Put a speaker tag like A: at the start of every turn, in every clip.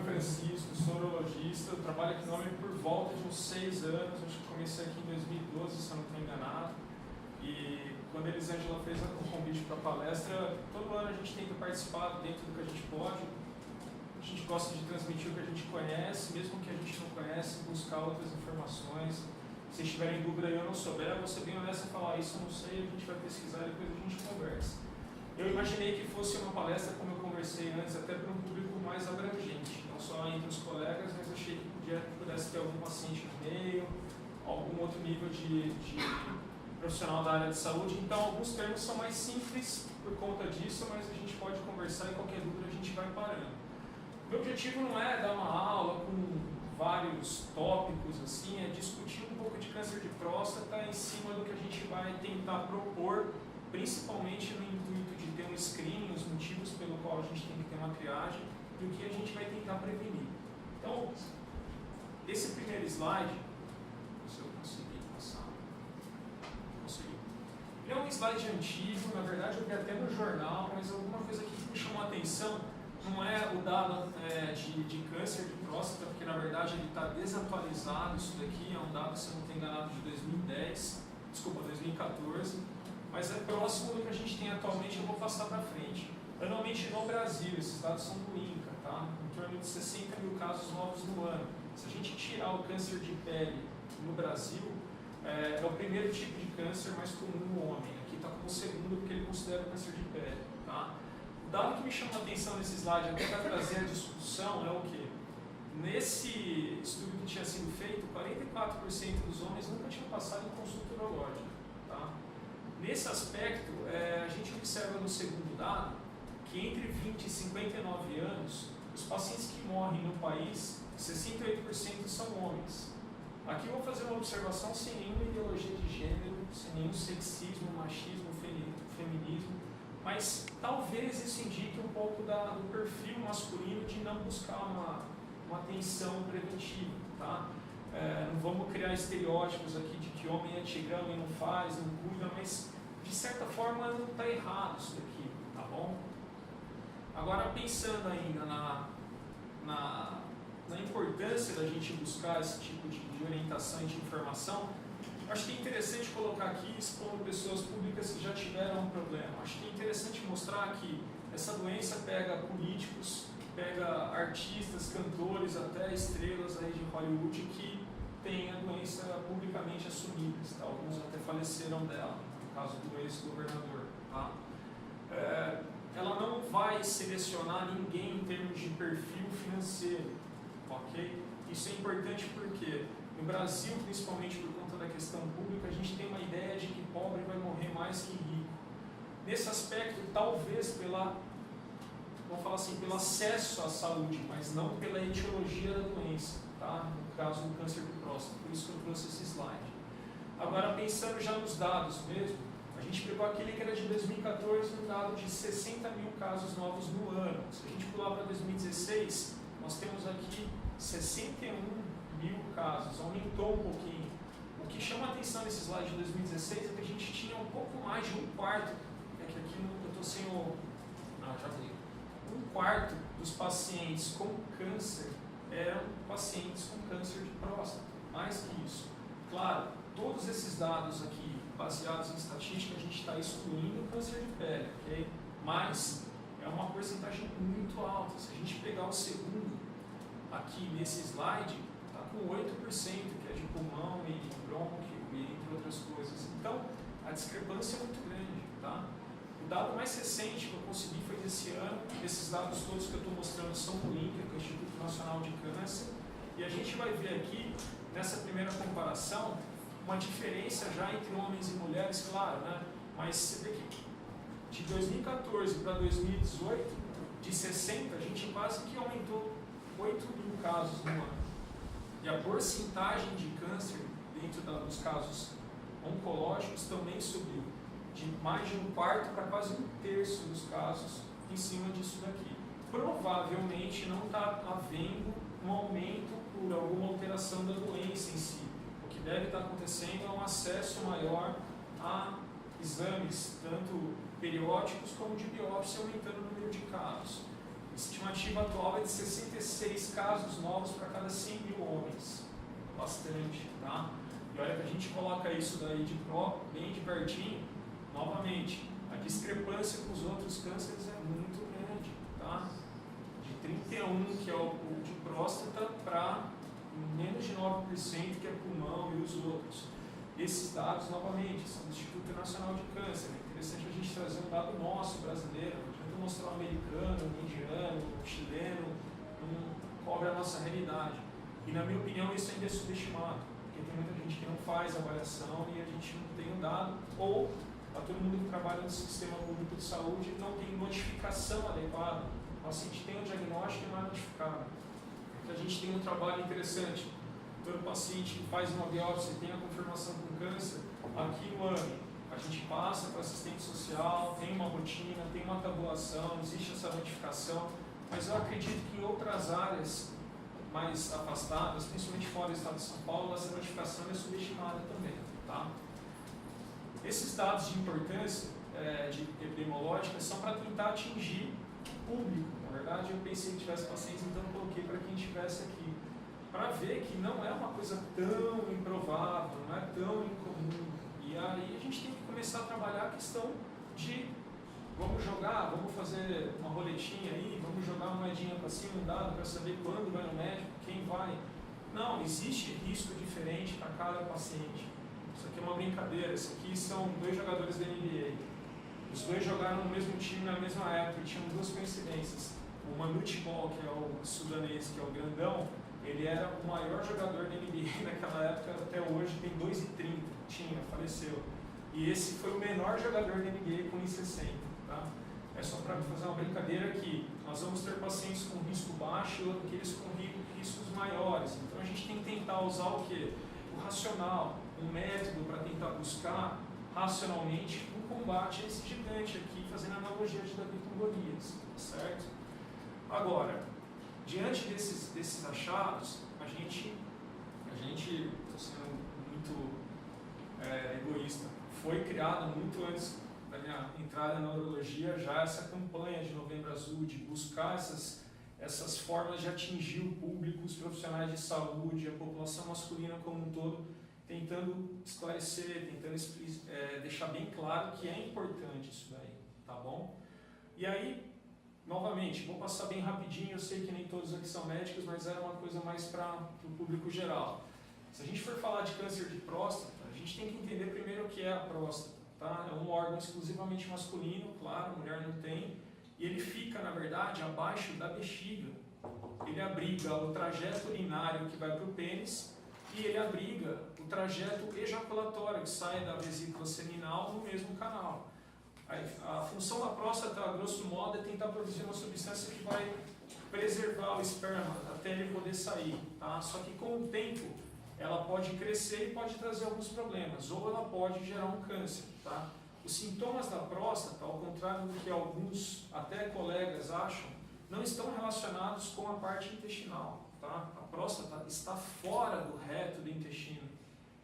A: Francisco, sou urologista, eu trabalho aqui no Homem por volta de uns 6 anos, acho que comecei aqui em 2012, se eu não estou enganado. E quando a Elisângela fez o convite para a palestra, todo ano a gente tenta participar dentro do que a gente pode. A gente gosta de transmitir o que a gente conhece, mesmo que a gente não conhece, buscar outras informações. Se vocês tiverem dúvida e eu não souber, eu vou ser bem honesto e falar isso eu não sei, a gente vai pesquisar e depois a gente conversa. Eu imaginei que fosse uma palestra, como eu conversei antes, até para um público mais abrangente, não só entre os colegas, mas achei que pudesse ter algum paciente no meio, algum outro nível de profissional da área de saúde. Então, alguns termos são mais simples por conta disso, mas a gente pode conversar e qualquer dúvida a gente vai parando. Meu objetivo não é dar uma aula com vários tópicos, assim, é discutir um pouco de câncer de próstata em cima do que a gente vai tentar propor, principalmente no intuito de ter um screening, os motivos pelo qual a gente tem que ter uma triagem e o que a gente vai tentar prevenir. Então, esse primeiro slide, se eu conseguir passar, consegui. Ele é um slide antigo, na verdade eu vi até no jornal, mas alguma coisa aqui que me chamou a atenção não é o dado de câncer de próstata, porque na verdade ele está desatualizado, isso daqui é um dado, se eu não estou enganado, de 2014, mas é próximo do que a gente tem atualmente, eu vou passar para frente. Anualmente no Brasil, esses dados são do INCA, tá? Em torno de 60 mil casos novos no ano. Se a gente tirar o câncer de pele no Brasil, é o primeiro tipo de câncer mais comum no homem. Aqui está como segundo, porque ele considera o câncer de pele, tá? O dado que me chama a atenção nesse slide, até para trazer a discussão, é o quê? Nesse estudo que tinha sido feito, 44% dos homens nunca tinham passado em consulta urológica, tá? Nesse aspecto, a gente observa no segundo dado que entre 20 e 59 anos, os pacientes que morrem no país, 68% são homens. Aqui eu vou fazer uma observação sem nenhuma ideologia de gênero, sem nenhum sexismo, machismo, feminismo, mas talvez isso indique um pouco do perfil masculino de não buscar uma atenção preventiva, tá? Não vamos criar estereótipos aqui de que homem é tigrão e não faz, não cuida, mas de certa forma não está errado isso daqui, tá bom? Agora, pensando ainda na importância da gente buscar esse tipo de orientação e de informação, acho que é interessante colocar aqui, expondo pessoas públicas que já tiveram um problema. Acho que é interessante mostrar que essa doença pega políticos, pega artistas, cantores, até estrelas aí de Hollywood que têm a doença publicamente assumidas, tá? Alguns até faleceram dela, no caso do ex-governador, tá? Ela não vai selecionar ninguém em termos de perfil financeiro, ok? Isso é importante porque no Brasil, principalmente por conta da questão pública, a gente tem uma ideia de que pobre vai morrer mais que rico. Nesse aspecto, talvez vamos falar assim, pelo acesso à saúde, mas não pela etiologia da doença, tá? No caso do câncer de próstata, por isso que eu trouxe esse slide. Agora, pensando já nos dados mesmo, a gente pegou aquele que era de 2014, um dado de 60 mil casos novos no ano. Se a gente pular para 2016, nós temos aqui 61 mil casos, aumentou um pouquinho. O que chama a atenção nesse slide de 2016 é que a gente tinha um pouco mais de um quarto, é que aqui eu estou sem o... já veio. Um quarto dos pacientes com câncer eram pacientes com câncer de próstata, mais que isso. Claro, todos esses dados aqui, baseados em estatística, a gente está excluindo o câncer de pele, ok? Mas é uma porcentagem muito alta. Se a gente pegar o segundo aqui nesse slide, está com 8%, que é de pulmão e brônquio e entre outras coisas. Então, a discrepância é muito grande, tá? O dado mais recente que eu consegui foi desse ano. Esses dados todos que eu estou mostrando são do INCA, que é o Instituto Nacional de Câncer. E a gente vai ver aqui, nessa primeira comparação, uma diferença já entre homens e mulheres, claro, né? Mas você vê que de 2014 para 2018, de 60, a gente quase que aumentou 8 mil casos no ano. E a porcentagem de câncer dentro dos casos oncológicos também subiu. De mais de um quarto para quase um terço dos casos em cima disso daqui. Provavelmente não está havendo um aumento por alguma alteração da doença em si. O que deve estar acontecendo é um acesso maior a exames, tanto periódicos como de biópsia, aumentando o número de casos. A estimativa atual é de 66 casos novos para cada 100 mil homens. Bastante, tá? E olha que a gente coloca isso daí de bem de pertinho, novamente, a discrepância com os outros cânceres é muito grande, tá? De 31, que é o de próstata, para menos de 9%, que é pulmão e os outros. Esses dados, novamente, são do Instituto Nacional de Câncer. É interessante a gente trazer um dado nosso, brasileiro, não adianta mostrar um americano, um indiano, um chileno, não cobre a nossa realidade. E, na minha opinião, isso ainda é subestimado, porque tem muita gente que não faz avaliação e a gente não tem um dado, ou para todo mundo que trabalha no sistema público de saúde não tem notificação adequada. O paciente tem um diagnóstico e não é notificado. Porque a gente tem um trabalho interessante. Todo paciente que faz uma biópsia e tem a confirmação com câncer, aqui no AME, a gente passa para assistente social, tem uma rotina, tem uma tabulação, existe essa notificação, mas eu acredito que em outras áreas mais afastadas, principalmente fora do estado de São Paulo, essa notificação é subestimada também, tá? Esses dados de importância de epidemiológica são para tentar atingir o público. Na verdade, eu pensei que tivesse pacientes, então eu coloquei para quem estivesse aqui, para ver que não é uma coisa tão improvável, não é tão incomum. E aí a gente tem que começar a trabalhar a questão de vamos jogar, vamos fazer uma roletinha aí, vamos jogar uma moedinha para cima, um dado para saber quando vai no médico, quem vai. Não, existe risco diferente para cada paciente. Isso aqui é uma brincadeira, isso aqui são 2 jogadores da NBA. Os 2 jogaram no mesmo time na mesma época e tinham 2 coincidências. O Manute Ball, que é o sudanês, que é o grandão, ele era o maior jogador da NBA naquela época, até hoje tem 2,30, faleceu. E esse foi o menor jogador da NBA com 1,60. Tá? É só para fazer uma brincadeira que nós vamos ter pacientes com risco baixo e aqueles com riscos maiores. Então a gente tem que tentar usar o quê? O racional, um método para tentar buscar racionalmente um combate a esse gigante aqui, fazendo analogia de Davi com Golias, certo? Agora, diante desses achados, a gente, estou sendo muito egoísta, foi criada muito antes da minha entrada na urologia já essa campanha de Novembro Azul, de buscar essas formas de atingir o público, os profissionais de saúde, a população masculina como um todo, tentando esclarecer, tentando deixar bem claro que é importante isso daí, tá bom? E aí, novamente, vou passar bem rapidinho, eu sei que nem todos aqui são médicos, mas era uma coisa mais para o público geral. Se a gente for falar de câncer de próstata, a gente tem que entender primeiro o que é a próstata, tá? É um órgão exclusivamente masculino, claro, a mulher não tem, e ele fica, na verdade, abaixo da bexiga. Ele abriga o trajeto urinário que vai para o pênis e ele abriga o trajeto ejaculatório que sai da vesícula seminal no mesmo canal. A função da próstata, a grosso modo, é tentar produzir uma substância que vai preservar o esperma até ele poder sair, tá? Só que com o tempo ela pode crescer e pode trazer alguns problemas, ou ela pode gerar um câncer, tá? Os sintomas da próstata, ao contrário do que alguns, até colegas, acham, não estão relacionados com a parte intestinal, tá? A próstata está fora do reto do intestino.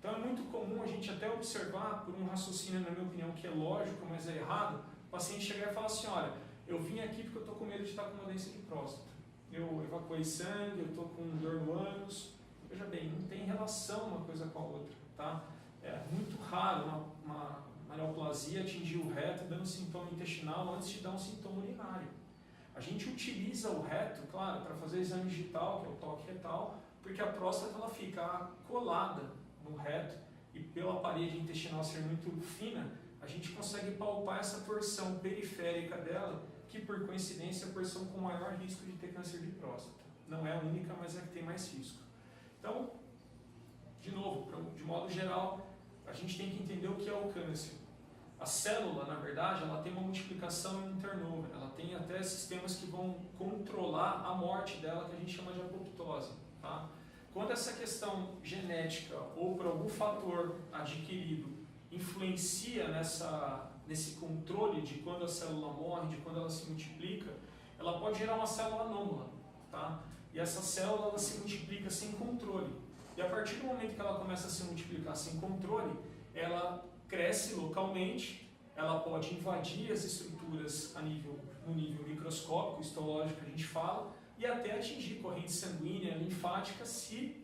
A: Então é muito comum a gente até observar, por um raciocínio, na minha opinião, que é lógico, mas é errado, o paciente chegar e falar assim, olha, eu vim aqui porque eu estou com medo de estar com uma doença de próstata. Eu evacuei sangue, eu estou com dor no ânus. Veja bem, não tem relação uma coisa com a outra, tá? É muito raro uma neoplasia atingir o reto dando sintoma intestinal antes de dar um sintoma urinário. A gente utiliza o reto, claro, para fazer exame digital, que é o toque retal, porque a próstata ela fica colada no reto e pela parede intestinal ser muito fina, a gente consegue palpar essa porção periférica dela, que por coincidência é a porção com maior risco de ter câncer de próstata. Não é a única, mas é a que tem mais risco. Então, de novo, de modo geral, a gente tem que entender o que é o câncer. A célula, na verdade, ela tem uma multiplicação e um turnover. Ela tem até sistemas que vão controlar a morte dela, que a gente chama de apoptose. Tá? Quando essa questão genética ou por algum fator adquirido influencia nesse controle de quando a célula morre, de quando ela se multiplica, ela pode gerar uma célula anômala. Tá? E essa célula ela se multiplica sem controle. E a partir do momento que ela começa a se multiplicar sem controle, ela cresce localmente, ela pode invadir as estruturas no nível microscópico, histológico que a gente fala, e até atingir corrente sanguínea, linfática, se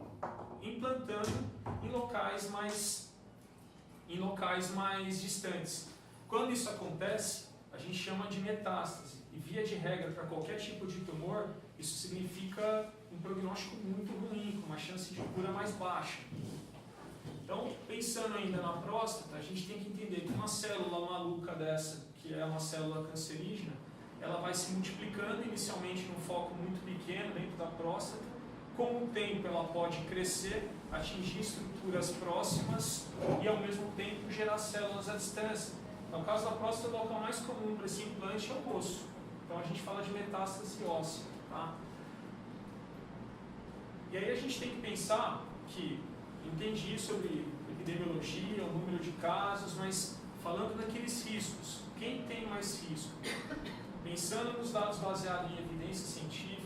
A: implantando em locais mais distantes. Quando isso acontece, a gente chama de metástase. E via de regra, para qualquer tipo de tumor, isso significa um prognóstico muito ruim, com uma chance de cura mais baixa. Então, pensando ainda na próstata, a gente tem que entender que uma célula maluca dessa, que é uma célula cancerígena, ela vai se multiplicando inicialmente num foco muito pequeno dentro da próstata. Com o tempo ela pode crescer, atingir estruturas próximas e ao mesmo tempo gerar células à distância. No caso da próstata, o local mais comum para esse implante é o osso. Então a gente fala de metástase óssea. Tá? E aí a gente tem que pensar que, entendi sobre epidemiologia, o número de casos, mas falando daqueles riscos, quem tem mais risco? Pensando nos dados baseados em evidência científica,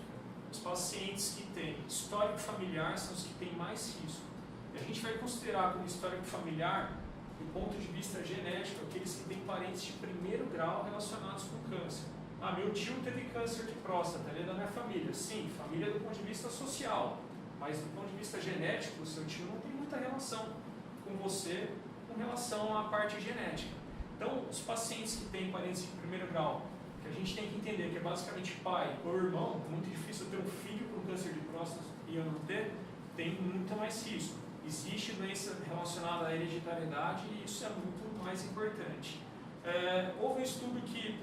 A: os pacientes que têm histórico familiar são os que têm mais risco. E a gente vai considerar como histórico familiar, do ponto de vista genético, aqueles que têm parentes de primeiro grau relacionados com câncer. Ah, meu tio teve câncer de próstata, ele é da minha família. Sim, família do ponto de vista social, mas do ponto de vista genético, o seu tio não tem muita relação com você com relação à parte genética. Então, os pacientes que têm parentes de primeiro grau, que a gente tem que entender que é basicamente pai ou irmão, é muito difícil ter um filho com câncer de próstata e eu não ter, tem muito mais risco. Existe doença relacionada à hereditariedade e isso é muito mais importante. Houve um estudo que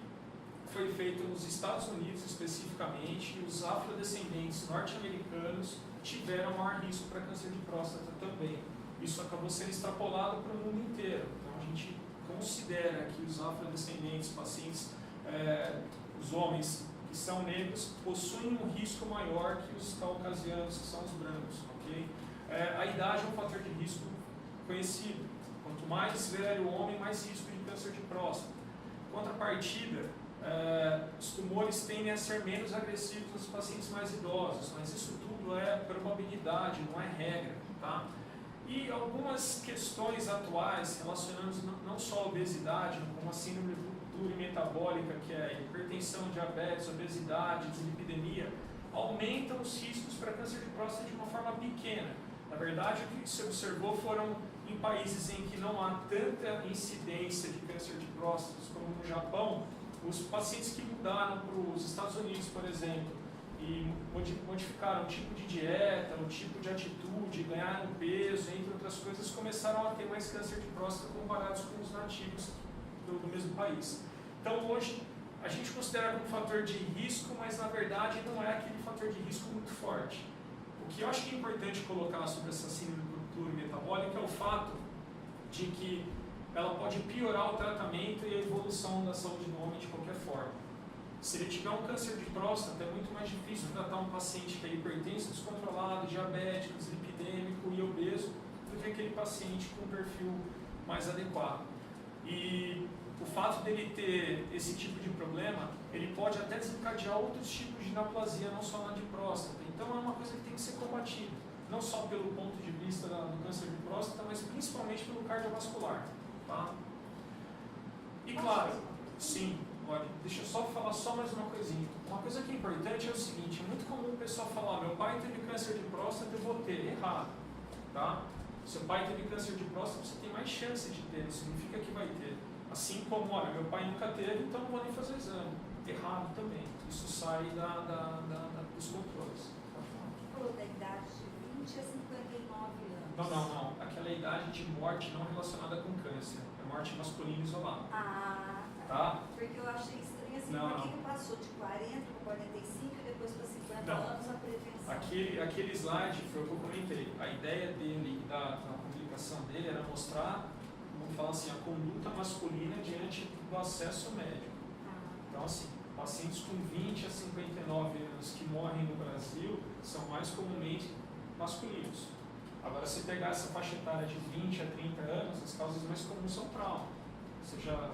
A: foi feito nos Estados Unidos especificamente, e os afrodescendentes norte-americanos tiveram maior risco para câncer de próstata também. Isso acabou sendo extrapolado para o mundo inteiro. Então a gente considera que os afrodescendentes, pacientes, os homens que são negros, possuem um risco maior que os caucasianos, que são os brancos. Okay? A idade é um fator de risco conhecido. Quanto mais velho o homem, mais risco de câncer de próstata. Contrapartida, os tumores tendem a ser menos agressivos nos pacientes mais idosos, mas isso tudo é probabilidade, não é regra. Tá? E algumas questões atuais relacionadas não só à obesidade, como a síndrome plurimetabólica, que é hipertensão, diabetes, obesidade, dislipidemia, aumentam os riscos para câncer de próstata de uma forma pequena. Na verdade, o que se observou foram em países em que não há tanta incidência de câncer de próstata, como no Japão, os pacientes que mudaram para os Estados Unidos, por exemplo, e modificaram o tipo de dieta, o tipo de atitude, ganharam peso, entre outras coisas, começaram a ter mais câncer de próstata comparados com os nativos do mesmo país. Então, hoje, a gente considera como fator de risco, mas na verdade não é aquele fator de risco muito forte. O que eu acho que é importante colocar sobre essa síndrome plurimetabólica é o fato de que ela pode piorar o tratamento e a evolução da saúde do homem de qualquer forma. Se ele tiver um câncer de próstata, é muito mais difícil tratar um paciente que é hipertenso, descontrolado, diabético, dislipidêmico e obeso, do que aquele paciente com um perfil mais adequado. E o fato dele ter esse tipo de problema, ele pode até desencadear outros tipos de neoplasia, não só na de próstata. Então é uma coisa que tem que ser combatida, não só pelo ponto de vista do câncer de próstata, mas principalmente pelo cardiovascular. Tá? E claro, sim, olha, deixa eu só falar só mais uma coisinha. Uma coisa que é importante é o seguinte, é muito comum o pessoal falar, meu pai teve câncer de próstata, eu vou ter. Errado. Tá? Seu pai teve câncer de próstata, você tem mais chance de ter, não significa que vai ter. Assim como, olha, meu pai nunca teve, então não vou nem fazer exame. Errado também. Isso sai dos controles.
B: Falou da idade de 20 a 59 anos.
A: Não. Aquela idade de morte não relacionada com câncer. É morte masculina isolada.
B: Ah,
A: tá?
B: Porque eu achei estranho assim, por que passou de 40 para 45 e depois para 50 anos a prevenção?
A: Aquele slide foi o que eu comentei. A ideia dele, da publicação dele, era mostrar, vamos falar assim, a conduta masculina diante do acesso médico. Então, assim, pacientes com 20 a 59 anos que morrem no Brasil são mais comumente masculinos. Agora, se pegar essa faixa etária de 20 a 30 anos, as causas mais comuns são trauma, seja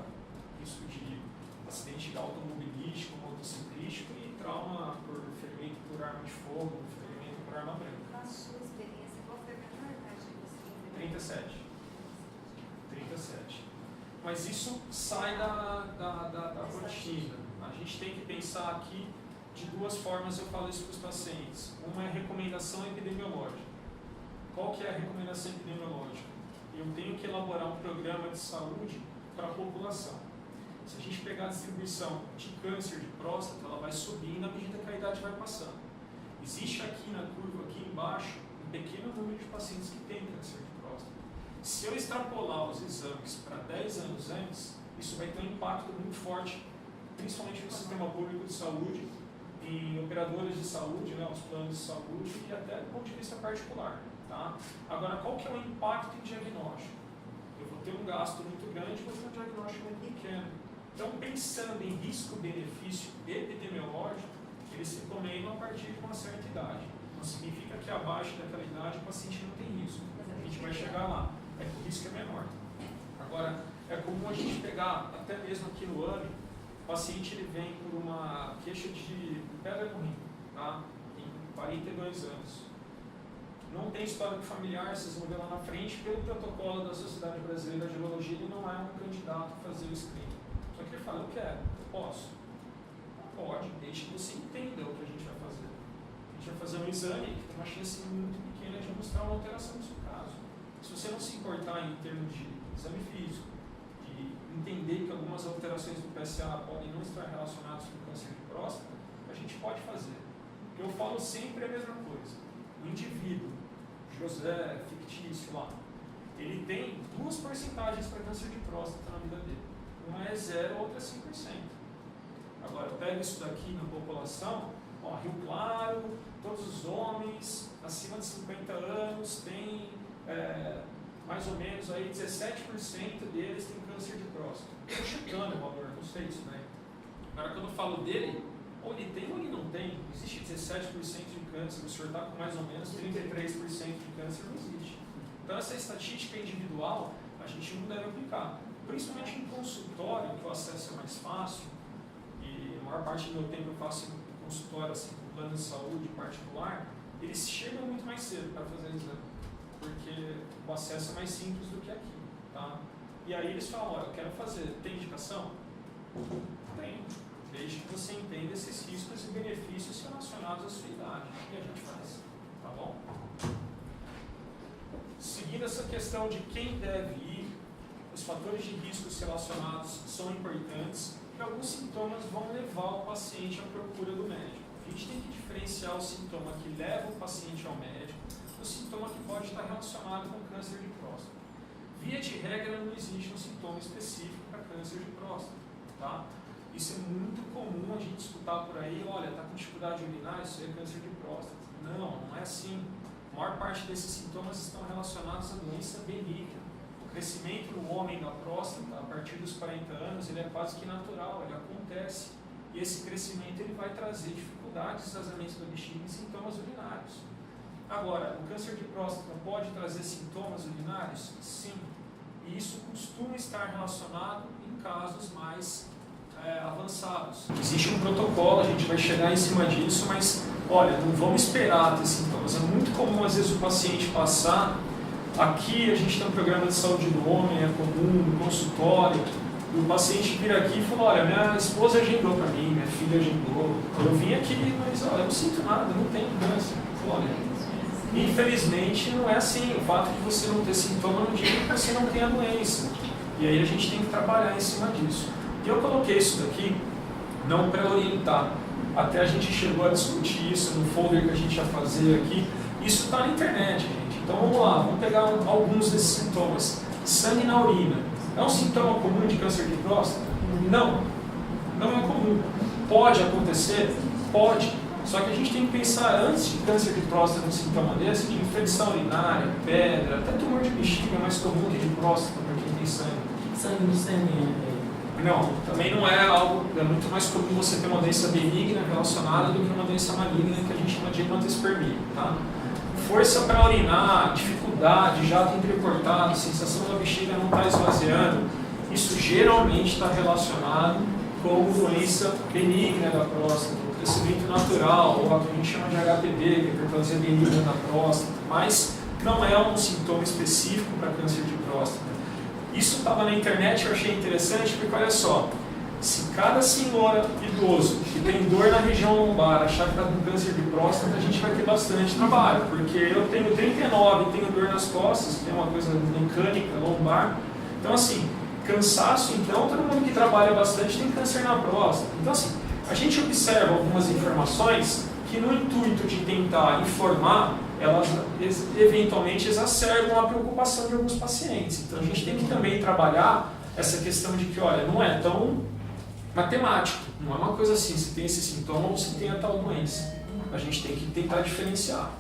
A: risco de acidente automobilístico, motociclístico e trauma por ferimento por arma de fogo, ferimento por arma branca.
B: Na sua experiência, qual foi a menor idade que você teve?
A: 37. mas isso sai da rotina. A gente tem que pensar aqui de duas formas, eu falo isso para os pacientes. Uma é recomendação epidemiológica. Qual que é a recomendação epidemiológica? Eu tenho que elaborar um programa de saúde para a população. Se a gente pegar a distribuição de câncer de próstata, ela vai subindo à medida que a idade vai passando. Existe aqui na curva, aqui embaixo, um pequeno número de pacientes que têm câncer de próstata. Se eu extrapolar os exames para 10 anos antes, isso vai ter um impacto muito forte, principalmente no sistema público de saúde, em operadores de saúde, né, os planos de saúde e até do ponto de vista particular. Tá? Agora, qual que é o impacto em diagnóstico? Eu vou ter um gasto muito grande, vou ter um diagnóstico muito pequeno. Então, pensando em risco-benefício epidemiológico, eles recomendam a partir de uma certa idade. Não significa que abaixo daquela idade o paciente não tem risco. A gente vai chegar lá. É que o risco é menor. Agora, é comum a gente pegar, até mesmo aqui no ano, o paciente ele vem por uma queixa de pedra no rim, tá? Tem 42 anos. Não tem histórico familiar, vocês vão ver lá na frente, pelo protocolo da Sociedade Brasileira de Urologia, ele não é um candidato a fazer o screening. Só que ele fala, eu quero, eu posso. Pode, desde que você entenda o que a gente vai fazer. A gente vai fazer um exame que tem uma chance muito pequena de mostrar uma alteração no seu caso. Se você não se importar em termos de exame físico, de entender que algumas alterações do PSA podem não estar relacionadas com o câncer de próstata, a gente pode fazer. O que eu falo sempre é a mesma coisa. O indivíduo, José, fictício lá, ele tem 2 porcentagens para câncer de próstata na vida dele. Uma é 0, a outra é 5%. Agora, eu pego isso daqui na população, ó, Rio Claro, todos os homens acima de 50 anos têm mais ou menos aí 17% deles têm câncer de próstata. Estou chutando o valor, não sei disso, né? Agora, quando eu falo dele, ou ele tem ou ele não tem. Existe 17% de câncer, o senhor está com mais ou menos 33% de câncer, não existe. Então, essa estatística individual, a gente não deve aplicar. Principalmente em consultório, que o acesso é mais fácil, e a maior parte do meu tempo eu faço em consultório, assim, com plano de saúde particular, eles chegam muito mais cedo para fazer o exame, porque o acesso é mais simples do que aqui, tá? E aí eles falam, olha, eu quero fazer, tem indicação? Tem, desde que você entenda esses riscos e benefícios relacionados à sua idade, e a gente faz, tá bom? Seguindo essa questão de quem deve ir, os fatores de riscos relacionados são importantes e alguns sintomas vão levar o paciente à procura do médico. A gente tem que diferenciar o sintoma que leva o paciente ao médico do sintoma que pode estar relacionado com câncer de próstata. Via de regra, não existe um sintoma específico para câncer de próstata. Tá? Isso é muito comum a gente escutar por aí, olha, está com dificuldade urinar, isso é câncer de próstata. Não, não é assim. A maior parte desses sintomas estão relacionados à doença benigna. O crescimento no homem da próstata, a partir dos 40 anos, ele é quase que natural, ele acontece. E esse crescimento ele vai trazer dificuldades, esvaziamento da bexiga e sintomas urinários. Agora, o câncer de próstata pode trazer sintomas urinários? Sim. E isso costuma estar relacionado em casos mais avançados. Existe um protocolo, a gente vai chegar em cima disso, mas olha, não vamos esperar ter sintomas. É muito comum às vezes o paciente passar. Aqui a gente tem um programa de saúde do homem, é comum, no consultório, e o paciente vira aqui e fala, olha, minha esposa agendou para mim, minha filha agendou, eu vim aqui, mas olha, eu não sinto nada, não tenho câncer. Olha, infelizmente não é assim, o fato de você não ter sintoma não diz que você não tem a doença, e aí a gente tem que trabalhar em cima disso. E eu coloquei isso daqui, não para orientar, até a gente chegou a discutir isso no folder que a gente ia fazer aqui, isso está na internet, gente. Então vamos lá, vamos pegar alguns desses sintomas. Sangue na urina. É um sintoma comum de câncer de próstata? Não, não é comum. Pode acontecer? Pode. Só que a gente tem que pensar antes de câncer de próstata, um sintoma desse, de infecção urinária, pedra, até tumor de bexiga é mais comum que de próstata para quem tem sangue.
C: Sangue no sêmen?
A: Não, também não é algo, é muito mais comum você ter uma doença benigna relacionada do que uma doença maligna que a gente chama de hematoespermia, tá? Força para urinar, dificuldade, jato entrecortado, sensação da bexiga não está esvaziando, isso geralmente está relacionado com doença benigna da próstata, crescimento natural, ou o que a gente chama de HPV, que é hiperplasia benigna da próstata, mas não é um sintoma específico para câncer de próstata. Isso estava na internet, eu achei interessante, porque olha só, se cada senhora idoso que tem dor na região lombar achar que está com câncer de próstata, a gente vai ter bastante trabalho, porque eu tenho 39 e tenho dor nas costas, que é uma coisa mecânica, lombar. Então assim, cansaço, então todo mundo que trabalha bastante tem câncer na próstata. Então assim, a gente observa algumas informações que no intuito de tentar informar, elas eventualmente exacerbam a preocupação de alguns pacientes. Então a gente tem que também trabalhar essa questão de que, olha, não é tão matemático, não é uma coisa assim, se tem esse sintoma ou se tem a tal doença. A gente tem que tentar diferenciar.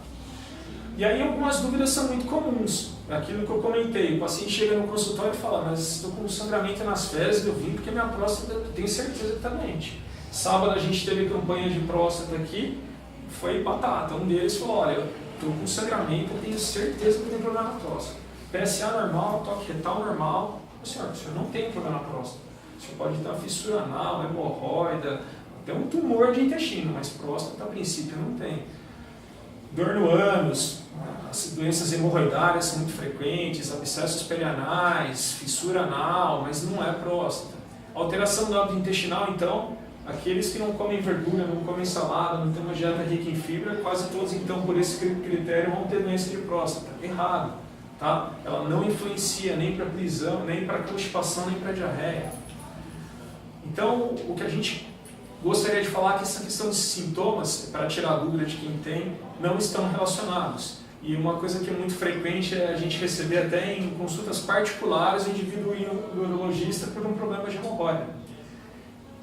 A: E aí algumas dúvidas são muito comuns. Aquilo que eu comentei, o paciente chega no consultório e fala, mas estou com sangramento nas fezes, eu vim porque minha próstata, eu tenho certeza que está doente. Sábado a gente teve campanha de próstata aqui, foi batata. Um deles falou, olha, eu estou com sangramento, eu tenho certeza que eu tenho problema na próstata. PSA normal, toque retal normal. O senhor não tem problema na próstata. O senhor pode estar fissura anal, hemorroida, até um tumor de intestino, mas próstata a princípio não tem. Dor no ânus, as doenças hemorroidárias são muito frequentes, abscessos perianais, fissura anal, mas não é próstata. Alteração do hábito intestinal, então, aqueles que não comem verdura, não comem salada, não têm uma dieta rica em fibra, quase todos, então, por esse critério, vão ter doença de próstata. Errado, tá? Ela não influencia nem para prisão, nem para constipação, nem para diarreia. Então, o que a gente gostaria de falar é que essa questão de sintomas, para tirar a dúvida de quem tem, não estão relacionados. E uma coisa que é muito frequente é a gente receber até em consultas particulares o indivíduo ir no urologista por um problema de hemorroida.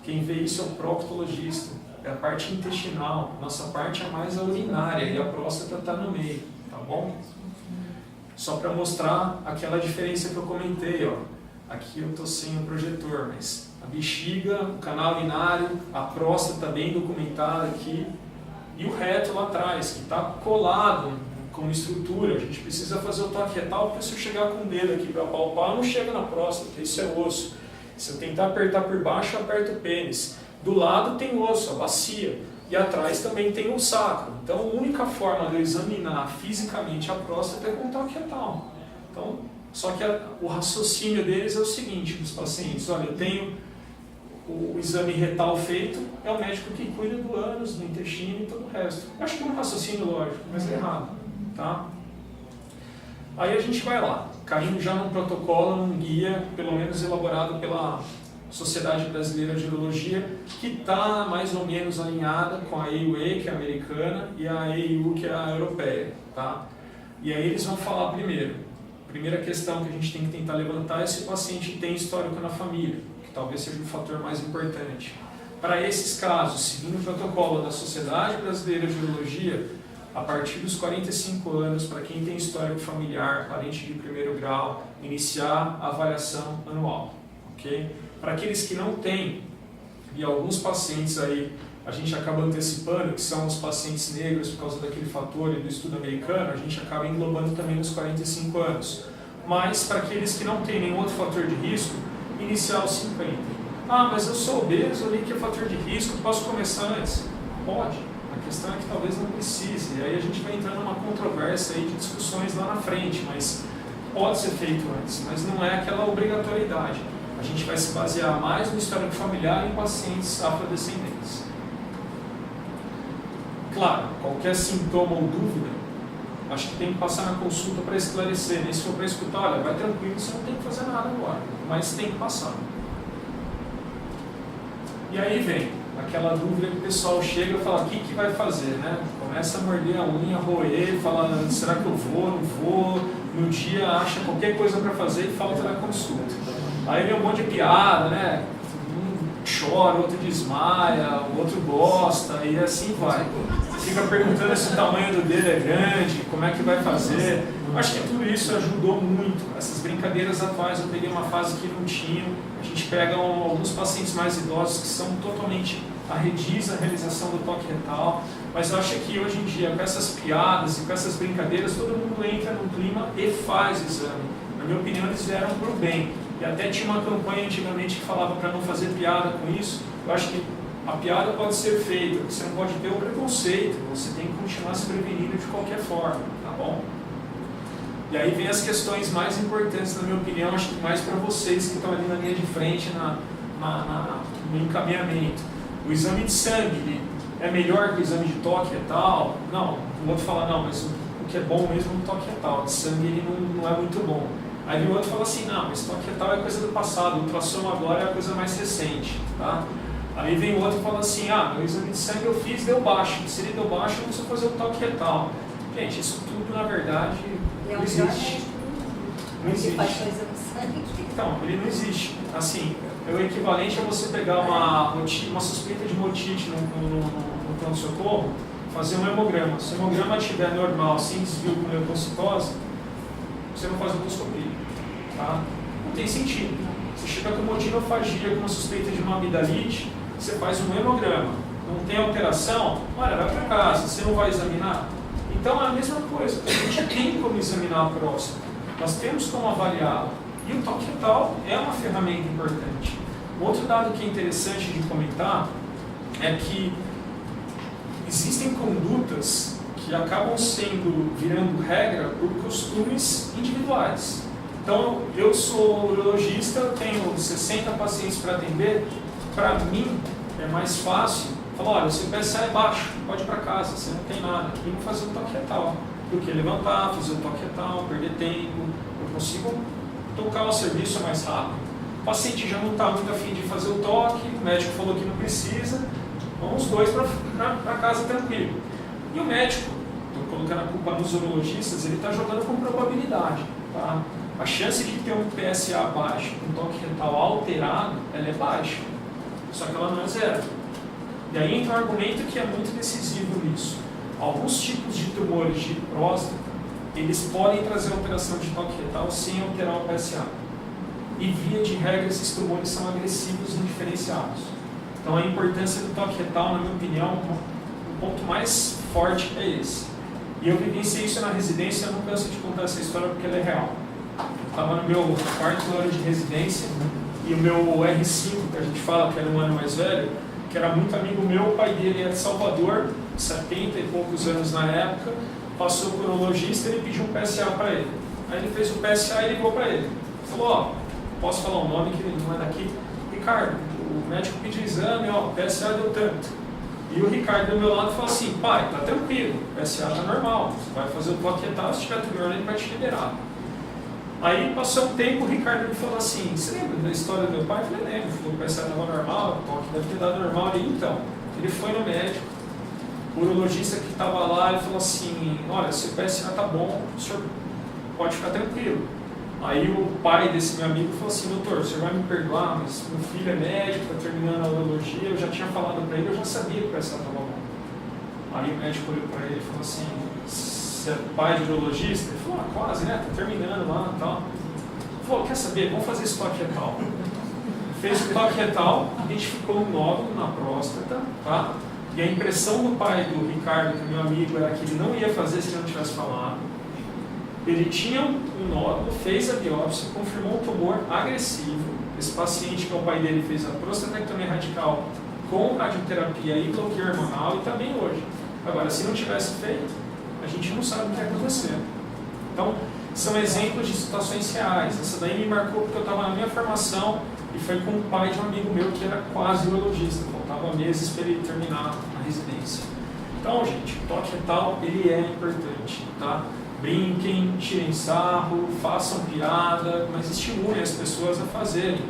A: Quem vê isso é o proctologista, é a parte intestinal, nossa parte é mais a urinária e a próstata está no meio, tá bom? Só para mostrar aquela diferença que eu comentei, ó. Aqui eu estou sem o projetor, mas a bexiga, o canal urinário, a próstata bem documentada aqui e o reto lá atrás, que está colado como estrutura. A gente precisa fazer o toque retal, porque se eu chegar com o dedo aqui para palpar, não chega na próstata, isso é osso. Se eu tentar apertar por baixo, eu aperto o pênis. Do lado tem osso, a bacia, e atrás também tem o sacro. Então a única forma de eu examinar fisicamente a próstata é com o toque retal. Então, só que o raciocínio deles é o seguinte, dos pacientes, olha, eu tenho o exame retal feito, é o médico que cuida do ânus, do intestino e todo o resto. Eu acho que é um raciocínio lógico, mas é errado, tá? Aí a gente vai lá, caindo já num protocolo, num guia, pelo menos elaborado pela Sociedade Brasileira de Urologia, que está mais ou menos alinhada com a AUA, que é a americana, e a AU, que é a europeia, tá? E aí eles vão falar primeiro. A primeira questão que a gente tem que tentar levantar é se o paciente tem histórico na família, que talvez seja o fator mais importante. Para esses casos, seguindo o protocolo da Sociedade Brasileira de Urologia, a partir dos 45 anos, para quem tem histórico familiar, parente de primeiro grau, iniciar a avaliação anual, ok? Para aqueles que não têm, e alguns pacientes aí, a gente acaba antecipando, que são os pacientes negros por causa daquele fator e do estudo americano, a gente acaba englobando também nos 45 anos. Mas para aqueles que não têm nenhum outro fator de risco, iniciar aos 50. Ah, mas eu sou obeso, eu li que é fator de risco, posso começar antes? Pode. A questão é que talvez não precise. E aí a gente vai entrar numa controvérsia aí de discussões lá na frente, mas pode ser feito antes, mas não é aquela obrigatoriedade. A gente vai se basear mais no histórico familiar em pacientes afrodescendentes. Claro, qualquer sintoma ou dúvida, acho que tem que passar na consulta para esclarecer. Nem se for para escutar, olha, vai tranquilo, você não tem que fazer nada agora, mas tem que passar. E aí vem aquela dúvida que o pessoal chega e fala, o que vai fazer, né? Começa a morder a unha, roer, fala, será que eu vou, não vou? No dia acha qualquer coisa para fazer e falta na consulta. Aí vem um monte de piada, né? Um chora, outro desmaia, o outro gosta, e assim vai. Fica perguntando se o tamanho do dedo é grande, como é que vai fazer. Acho que tudo isso ajudou muito. Essas brincadeiras atuais, eu peguei uma fase que não tinha. A gente pega alguns pacientes mais idosos que são totalmente arredios à realização do toque retal, mas eu acho que hoje em dia, com essas piadas e com essas brincadeiras, todo mundo entra no clima e faz o exame. Na minha opinião, eles vieram para o bem. E até tinha uma campanha antigamente que falava para não fazer piada com isso. Eu acho que a piada pode ser feita, você não pode ter o preconceito, você tem que continuar se prevenindo de qualquer forma, tá bom? E aí vem as questões mais importantes, na minha opinião, acho que mais para vocês que estão ali na linha de frente, no encaminhamento. O exame de sangue é melhor que o exame de toque retal? Não, o outro fala, não, mas o que é bom mesmo é o toque retal, de sangue ele não é muito bom. Aí o outro fala assim, não, mas toque retal é coisa do passado, o ultrassom agora é a coisa mais recente. Tá? Aí vem o outro e fala assim, meu exame de sangue eu fiz, deu baixo, se ele deu baixo eu não preciso fazer o toque retal. Gente, isso tudo na verdade não existe. Não existe. Então, ele não existe. Assim, é o equivalente a você pegar uma suspeita de otite no pronto-socorro, fazer um hemograma. Se o hemograma estiver normal, sem desvio com leucocitose, você não faz endoscopia. Tá? Não tem sentido. Você chega com uma odinofagia, com uma suspeita de uma amidalite, você faz um hemograma. Não tem alteração? Olha, vai para casa, você não vai examinar? Então é a mesma coisa. A gente tem como examinar a próstata. Nós temos como avaliá-la. E o toque retal é uma ferramenta importante. Outro dado que é interessante de comentar é que existem condutas que acabam virando regra por costumes individuais. Então, eu sou urologista, tenho 60 pacientes para atender, para mim é mais fácil falar, olha, o seu PSA é baixo, pode ir para casa, você não tem nada, e não fazer o toque retal. Do que levantar, fazer o toque retal, perder tempo, eu consigo tocar o serviço mais rápido. O paciente já não está muito afim de fazer o toque, o médico falou que não precisa, vamos os dois para casa tranquilo. E o médico, estou colocando a culpa nos urologistas, ele está jogando com probabilidade. Tá? A chance de ter um PSA baixo, um toque retal alterado, ela é baixa, só que ela não é zero. E aí entra um argumento que é muito decisivo nisso. Alguns tipos de tumores de próstata, eles podem trazer alteração de toque retal sem alterar o PSA. E via de regra, esses tumores são agressivos e indiferenciados. Então a importância do toque retal, na minha opinião, o ponto mais forte é esse. E eu vivenciei isso na residência, eu não canso de contar essa história porque ela é real. Eu estava no meu quarto ano de residência e o meu R5, que a gente fala que era um ano mais velho, que era muito amigo meu, o pai dele é de Salvador, 70 e poucos anos na época, passou por um urologista e ele pediu um PSA para ele. Aí ele fez o PSA e ligou para ele. Falou, posso falar um nome que ele não é daqui? Ricardo, o médico pediu exame, o PSA deu tanto. E o Ricardo do meu lado falou assim, pai, tá tranquilo, o PSA tá normal, você vai fazer o toque retal, se tiver tumor ele vai te liberar. Aí passou um tempo, o Ricardo me falou assim, você lembra da história do meu pai? Eu falei, lembro, falou que o PSA estava normal, o toque deve ter dado normal ali. Então, ele foi no médico, o urologista que estava lá, ele falou assim, olha, seu PSA tá bom, o senhor pode ficar tranquilo. Aí o pai desse meu amigo falou assim, doutor, o senhor vai me perdoar, mas meu filho é médico, está terminando a urologia, eu já tinha falado para ele, eu já sabia que o PSA estava bom. Aí o médico olhou para ele e falou assim, você é pai de urologista? Ele falou, quase, né? Está terminando lá e tal. Ele falou, quer saber? Vamos fazer esse toque retal. Fez o toque retal, identificou um nódulo na próstata, tá? E a impressão do pai do Ricardo, que é meu amigo, era que ele não ia fazer se ele não tivesse falado. Ele tinha um nódulo, fez a biópsia, confirmou um tumor agressivo. Esse paciente, que é o pai dele, fez a prostatectomia radical com radioterapia e bloqueio hormonal e também hoje. Agora, se não tivesse feito, a gente não sabe o que ia acontecer. Então, são exemplos de situações reais. Essa daí me marcou porque eu estava na minha formação e foi com o pai de um amigo meu que era quase urologista. Faltava meses para ele terminar a residência. Então, gente, o toque retal, ele é importante, tá? Brinquem, tirem sarro, façam piada, mas estimulem as pessoas a fazerem.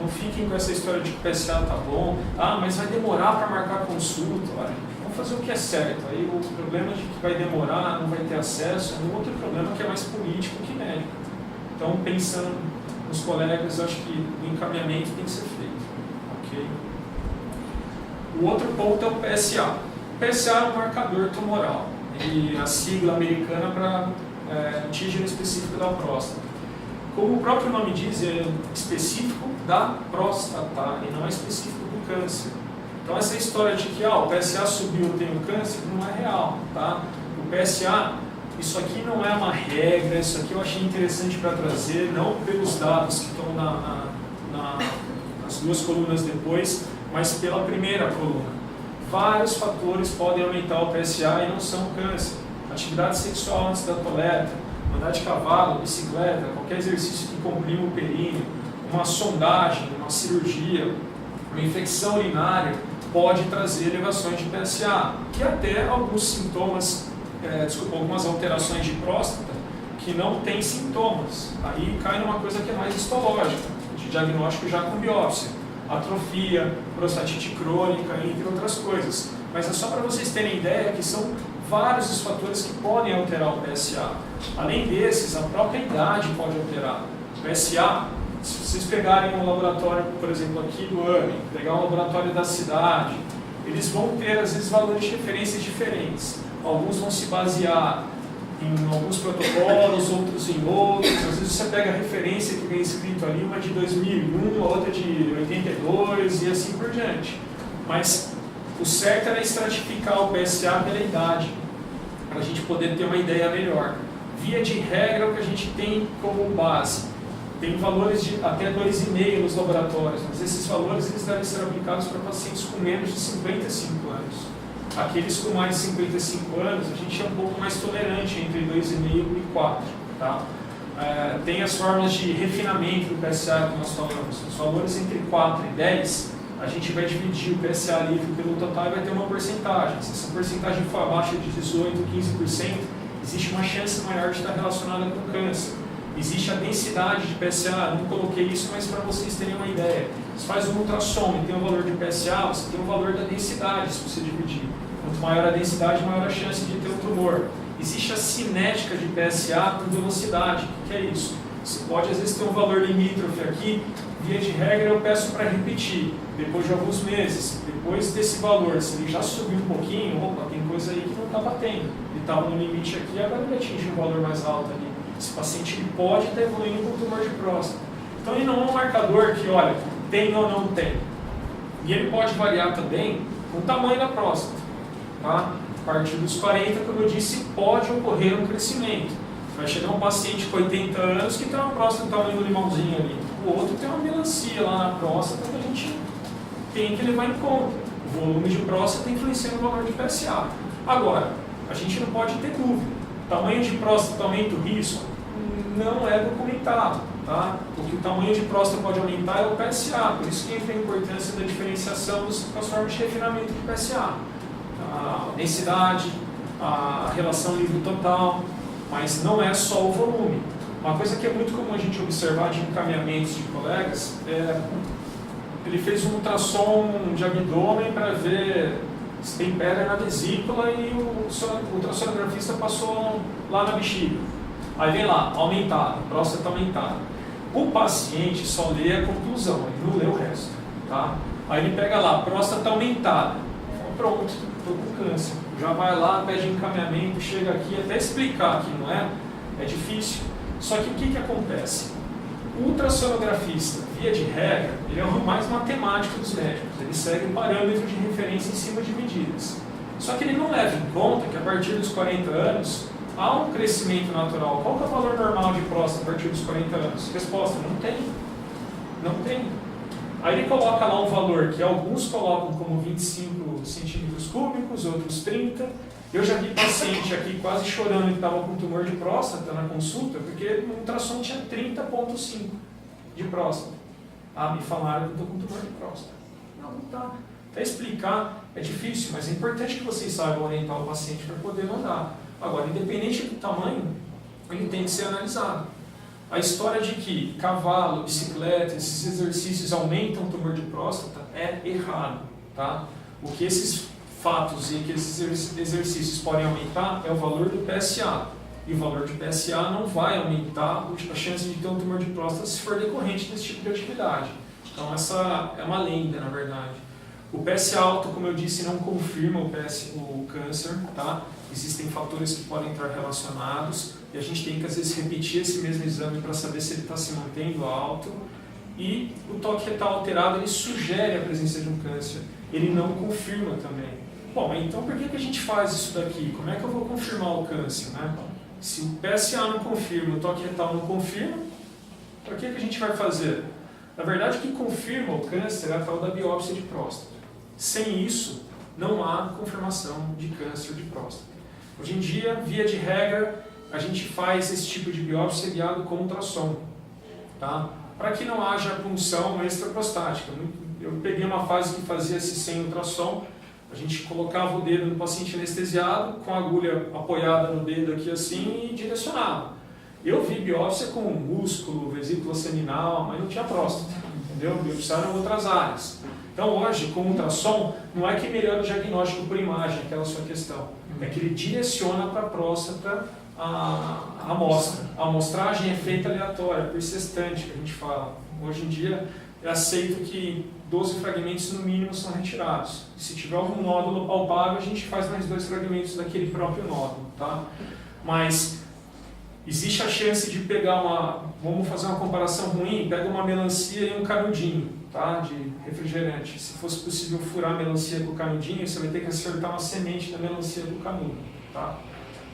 A: Não fiquem com essa história de que o PSA tá bom, mas vai demorar para marcar consulta. Olha, vamos fazer o que é certo. Aí o problema de que vai demorar, não vai ter acesso, é um outro problema que é mais político que médico. Então, pensando nos colegas, eu acho que o encaminhamento tem que ser feito. Ok? O outro ponto é o PSA. O PSA é um marcador tumoral. E a sigla americana para antígeno específico da próstata. Como o próprio nome diz, é específico da próstata e não é específico do câncer. Então essa história de que o PSA subiu, eu tenho câncer, não é real. Tá? O PSA, isso aqui não é uma regra, isso aqui eu achei interessante para trazer, não pelos dados que estão nas duas colunas depois, mas pela primeira coluna. Vários fatores podem aumentar o PSA e não são câncer. Atividade sexual antes da coleta, andar de cavalo, bicicleta, qualquer exercício que comprima o períneo, uma sondagem, uma cirurgia, uma infecção urinária, pode trazer elevações de PSA, que até alguns sintomas, algumas alterações de próstata, que não tem sintomas. Aí cai numa coisa que é mais histológica, de diagnóstico já com biópsia, atrofia, prostatite crônica, entre outras coisas. Mas é só para vocês terem ideia que são vários os fatores que podem alterar o PSA. Além desses, a própria idade pode alterar. O PSA, se vocês pegarem um laboratório, por exemplo, aqui do AME, pegar um laboratório da cidade, eles vão ter, às vezes, valores de referência diferentes. Alguns vão se basear em alguns protocolos, outros em outros. Às vezes você pega a referência que vem escrito ali, uma de 2001, a outra de 82 e assim por diante. Mas o certo era estratificar o PSA pela idade, para a gente poder ter uma ideia melhor. Via de regra, o que a gente tem como base, tem valores de até 2,5 nos laboratórios, mas esses valores eles devem ser aplicados para pacientes com menos de 55 anos. Aqueles com mais de 55 anos, a gente é um pouco mais tolerante entre 2,5 e 4. Tá? Tem as formas de refinamento do PSA que nós falamos. Os valores entre 4 e 10, a gente vai dividir o PSA livre pelo total e vai ter uma porcentagem. Se essa porcentagem for abaixo de 18, 15%, existe uma chance maior de estar relacionada com câncer. Existe a densidade de PSA, não coloquei isso, mas para vocês terem uma ideia. Você faz um ultrassom e tem um valor de PSA, você tem um valor da densidade, se você dividir. Quanto maior a densidade, maior a chance de ter um tumor. Existe a cinética de PSA por velocidade. O que é isso? Você pode, às vezes, ter um valor limítrofe aqui, via de regra eu peço para repetir, depois de alguns meses. Depois desse valor, se ele já subiu um pouquinho, opa, tem coisa aí que não está batendo. Ele estava no limite aqui, agora ele atinge um valor mais alto ali. Esse paciente ele pode estar evoluindo com tumor de próstata. Então ele não é um marcador que, olha, tem ou não tem. E ele pode variar também com o tamanho da próstata. Tá? A partir dos 40, como eu disse, pode ocorrer um crescimento. Vai chegar um paciente com 80 anos que tem uma próstata do tamanho do limãozinho ali. O outro tem uma melancia lá na próstata que a gente tem que levar em conta. O volume de próstata influencia no valor de PSA. Agora, a gente não pode ter dúvida. Tamanho de próstata aumenta o risco? Não é documentado. Tá? O que o tamanho de próstata pode aumentar é o PSA. Por isso que entra a importância da diferenciação das formas de refinamento do PSA. A densidade, a relação livre total, mas não é só o volume. Uma coisa que é muito comum a gente observar de encaminhamentos de colegas é ele fez um ultrassom de abdômen para ver se tem pedra na vesícula e o ultrassonografista passou lá na bexiga. Aí vem lá, aumentado, próstata aumentada. O paciente só lê a conclusão, ele não lê o resto. Tá? Aí ele pega lá, próstata aumentada. Pronto, estou com câncer. Já vai lá, pede encaminhamento, chega aqui, até explicar aqui, não é? É difícil. Só que o que acontece? O ultrassonografista, via de regra, ele é o mais matemático dos médicos. Ele segue um parâmetro de referência em cima de medidas. Só que ele não leva em conta que a partir dos 40 anos há um crescimento natural. Qual que é o valor normal de próstata a partir dos 40 anos? Resposta, não tem. Não tem. Aí ele coloca lá um valor que alguns colocam como 25 centímetros cúbicos, outros 30. Eu já vi paciente aqui quase chorando que estava com tumor de próstata na consulta, porque no ultrassom tinha 30,5 de próstata. Ah, me falaram que eu estou com tumor de próstata. Não, não está. Até explicar é difícil, mas é importante que vocês saibam orientar o paciente para poder mandar. Agora, independente do tamanho, ele tem que ser analisado. A história de que cavalo, bicicleta, esses exercícios aumentam o tumor de próstata é errado. Tá? O que esses fatos e que esses exercícios podem aumentar é o valor do PSA. E o valor de PSA não vai aumentar a chance de ter um tumor de próstata se for decorrente desse tipo de atividade. Então essa é uma lenda, na verdade. O PSA alto, como eu disse, não confirma o câncer. Tá? Existem fatores que podem estar relacionados e a gente tem que às vezes repetir esse mesmo exame para saber se ele está se mantendo alto. E o toque retal alterado ele sugere a presença de um câncer, ele não confirma também. Bom, então por que a gente faz isso daqui? Como é que eu vou confirmar o câncer? Né? Se o PSA não confirma, o toque retal não confirma, para que a gente vai fazer? Na verdade, o que confirma o câncer é a tal da biópsia de próstata. Sem isso, não há confirmação de câncer de próstata. Hoje em dia, via de regra, a gente faz esse tipo de biópsia guiado com ultrassom, tá? Para que não haja punção extraprostática. Eu peguei uma fase que fazia-se sem ultrassom, a gente colocava o dedo no paciente anestesiado, com a agulha apoiada no dedo aqui assim e direcionava. Eu vi biópsia com músculo, vesícula seminal, mas não tinha próstata, entendeu? Biopsiaram outras áreas. Então hoje, com ultrassom, não é que melhora o diagnóstico por imagem, aquela sua questão. É que ele direciona para a próstata a amostra. A amostragem é feita aleatória, persistente, que a gente fala. Hoje em dia, é aceito que 12 fragmentos no mínimo são retirados. E se tiver algum nódulo palpável, a gente faz mais 2 fragmentos daquele próprio nódulo, tá? Mas existe a chance de pegar vamos fazer uma comparação ruim, pega uma melancia e um canudinho, tá? De refrigerante. Se fosse possível furar a melancia com o canudinho, você vai ter que acertar uma semente da melancia do canudo, tá?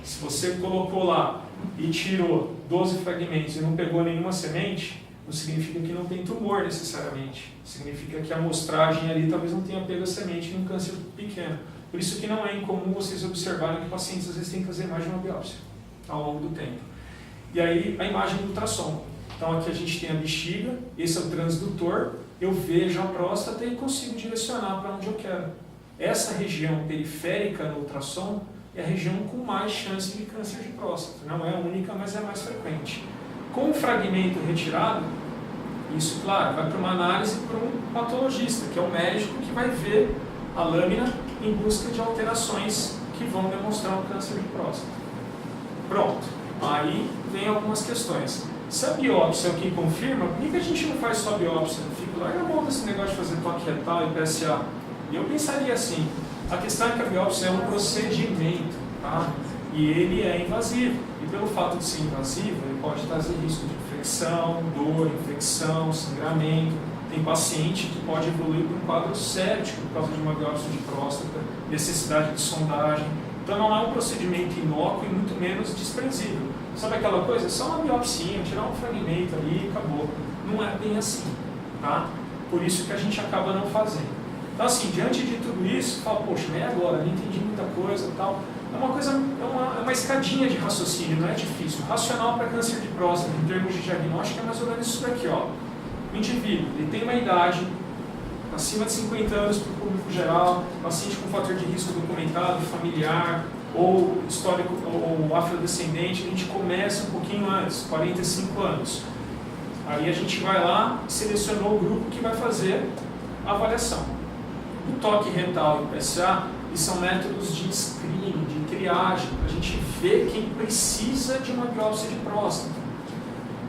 A: Se você colocou lá e tirou 12 fragmentos e não pegou nenhuma semente, não significa que não tem tumor necessariamente. Significa que a amostragem ali talvez não tenha pego a semente em um câncer pequeno. Por isso que não é incomum vocês observarem que pacientes às vezes têm que fazer mais de uma biópsia ao longo do tempo. E aí a imagem do ultrassom. Então aqui a gente tem a bexiga, esse é o transdutor, eu vejo a próstata e consigo direcionar para onde eu quero. Essa região periférica no ultrassom é a região com mais chance de câncer de próstata. Não é a única, mas é a mais frequente. Com o fragmento retirado, isso, claro, vai para uma análise para um patologista, que é o médico que vai ver a lâmina em busca de alterações que vão demonstrar um câncer de próstata. Pronto. Aí vem algumas questões. Se a biópsia é o que confirma, por que a gente não faz só biópsia? Fica larga a mão desse negócio de fazer toque retal e PSA. E eu pensaria assim, a questão é que a biópsia é um procedimento, tá? E ele é invasivo. E pelo fato de ser invasivo, ele pode trazer risco de infecção, dor, infecção, sangramento. Tem paciente que pode evoluir para um quadro séptico por causa de uma biópsia de próstata, necessidade de sondagem. Então não é um procedimento inócuo e muito menos desprezível. Sabe aquela coisa? Só uma biopsinha, tirar um fragmento ali e acabou. Não é bem assim, tá? Por isso que a gente acaba não fazendo. Então assim, diante de tudo isso, fala, poxa, nem agora, não entendi muita coisa e tal. É uma coisa, é uma escadinha de raciocínio, não é difícil. O racional para câncer de próstata, em termos de diagnóstico, é mais ou menos isso daqui, ó. O indivíduo, ele tem uma idade acima de 50 anos para o público geral, paciente com fator de risco documentado, familiar, ou histórico, ou afrodescendente, a gente começa um pouquinho antes, 45 anos. Aí a gente vai lá, selecionou o grupo que vai fazer a avaliação. O toque retal e o PSA, são métodos de screening, de triagem, para a gente ver quem precisa de uma biópsia de próstata.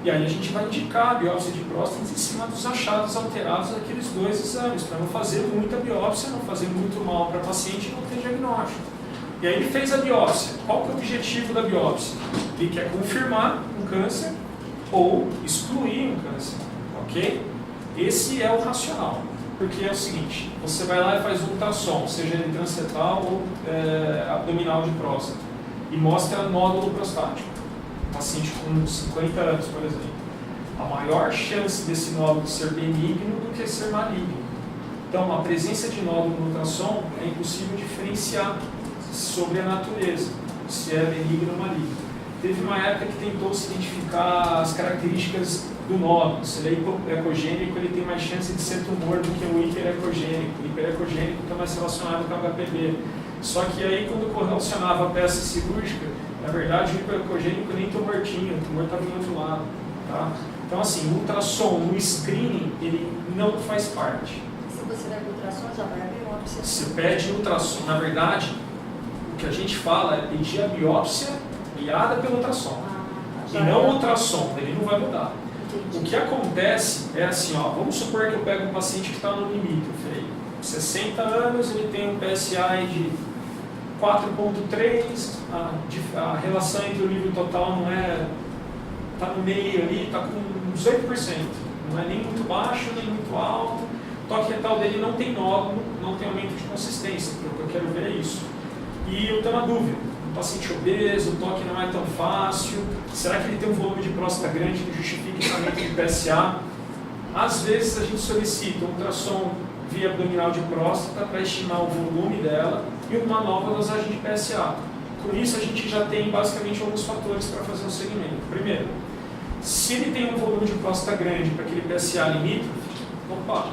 A: E aí a gente vai indicar a biópsia de próstata em cima dos achados alterados daqueles 2 exames, para não fazer muita biópsia, não fazer muito mal para o paciente e não ter diagnóstico. E aí ele fez a biópsia. Qual que é o objetivo da biópsia? Ele quer confirmar um câncer ou excluir um câncer, ok? Esse é o racional. Porque é o seguinte, você vai lá e faz um ultrassom, seja ele transretal ou abdominal de próstata, e mostra nódulo prostático. Paciente com 50 anos, por exemplo. A maior chance desse nódulo ser benigno do que ser maligno. Então, a presença de nódulo no ultrassom é impossível diferenciar sobre a natureza, se é benigno ou maligno. Teve uma época que tentou se identificar as características do nódulo. Se ele é ecogênico, ele tem mais chance de ser tumor do que o hiperecogênico. O hiperecogênico está mais relacionado com o HPV. Só que aí, quando correlacionava a peça cirúrgica, na verdade, o hiperecogênico nem tumor tinha, o tumor estava em outro lado. Tá? Então, assim, o ultrassom, o screening, ele não faz parte.
B: Se você der ultrassom, já vai a biópsia.
A: Você pede ultrassom. Na verdade, o que a gente fala é pedir a biópsia guiada pelo ultrassom. E não o ultrassom, ele não vai mudar. O que acontece é assim, ó, vamos supor que eu pego um paciente que está no limítrofe, 60 anos, ele tem um PSA de 4,3, a relação entre o nível total não é, está no meio ali, está com 18%, não é nem muito baixo, nem muito alto, o toque retal dele não tem nódulo, não tem aumento de consistência, o que eu quero ver é isso. E eu tenho uma dúvida, o paciente obeso, o toque não é tão fácil, será que ele tem um volume de próstata grande que justifique o aumento de PSA? Às vezes a gente solicita um ultrassom via abdominal de próstata para estimar o volume dela e uma nova dosagem de PSA. Com isso, a gente já tem basicamente alguns fatores para fazer um segmento. Primeiro, se ele tem um volume de próstata grande para aquele PSA limítrofe, opa,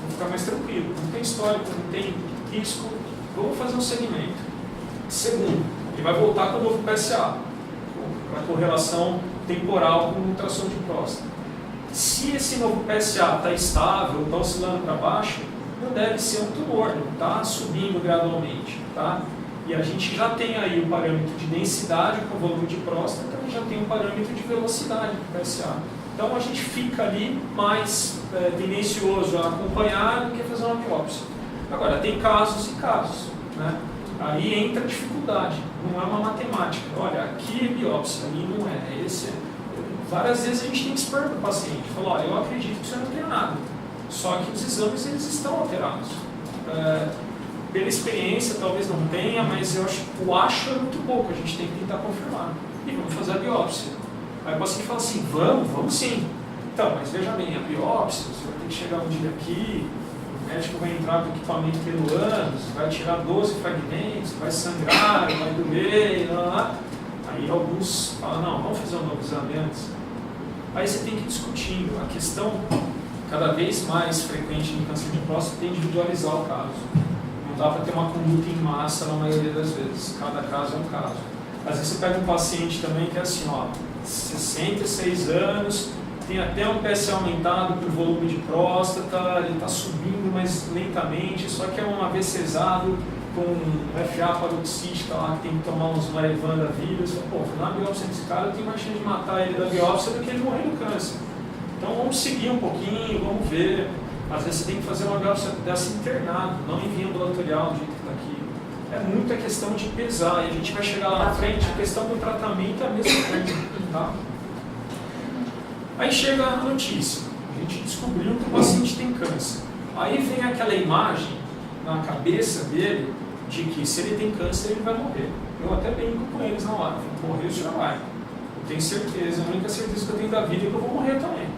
A: vou ficar mais tranquilo, não tem histórico, não tem risco, vamos fazer um segmento. Segundo, ele vai voltar com o novo PSA, para correlação temporal com ultrassom de próstata. Se esse novo PSA está estável, está oscilando para baixo, não deve ser um tumor, não está subindo gradualmente. Tá? E a gente já tem aí o parâmetro de densidade com volume de próstata e já tem o parâmetro de velocidade do PSA. Então a gente fica ali mais tendencioso a acompanhar do que fazer uma biópsia. Agora, tem casos e casos. Né? Aí entra a dificuldade, não é uma matemática. Olha, aqui é biópsia, ali não é. Esse é. Várias vezes a gente tem que expor para o paciente. Falar, olha, eu acredito que você não tem nada. Só que os exames eles estão alterados. Pela experiência, talvez não tenha, mas eu acho que o acho é muito pouco. A gente tem que tentar confirmar. E vamos fazer a biópsia. Aí o paciente fala assim, vamos sim. Então, mas veja bem, a biópsia, você vai ter que chegar um dia aqui, o médico vai entrar com equipamento pelo ânus, vai tirar 12 fragmentos, vai sangrar, vai doer, lá. Aí alguns falam, não, vamos fazer um novo exame antes. Aí você tem que ir discutindo. A questão, cada vez mais frequente no câncer de próstata, é individualizar o caso. Não dá para ter uma conduta em massa na maioria das vezes. Cada caso é um caso. Às vezes você pega um paciente também que é assim, ó, 66 anos, tem até um PSA aumentado por volume de próstata, ele está subindo mais lentamente, só que é um AVCzado com FA paroxística lá, que tem que tomar uns Marevan da vida. Pô, na biópsia desse cara eu tenho mais chance de matar ele da biópsia do que ele morrer no câncer. Então vamos seguir um pouquinho, vamos ver. Às vezes você tem que fazer uma biópsia dessa internado, não em via ambulatorial, do jeito que está aqui. É muita questão de pesar, e a gente vai chegar lá na frente, a questão do tratamento é a mesma coisa. Tá? Aí chega a notícia, a gente descobriu que o paciente tem câncer. Aí vem aquela imagem na cabeça dele de que se ele tem câncer ele vai morrer. Eu até brinco com eles na hora, morrer o senhor vai. Eu tenho certeza, a única certeza que eu tenho da vida é que eu vou morrer também.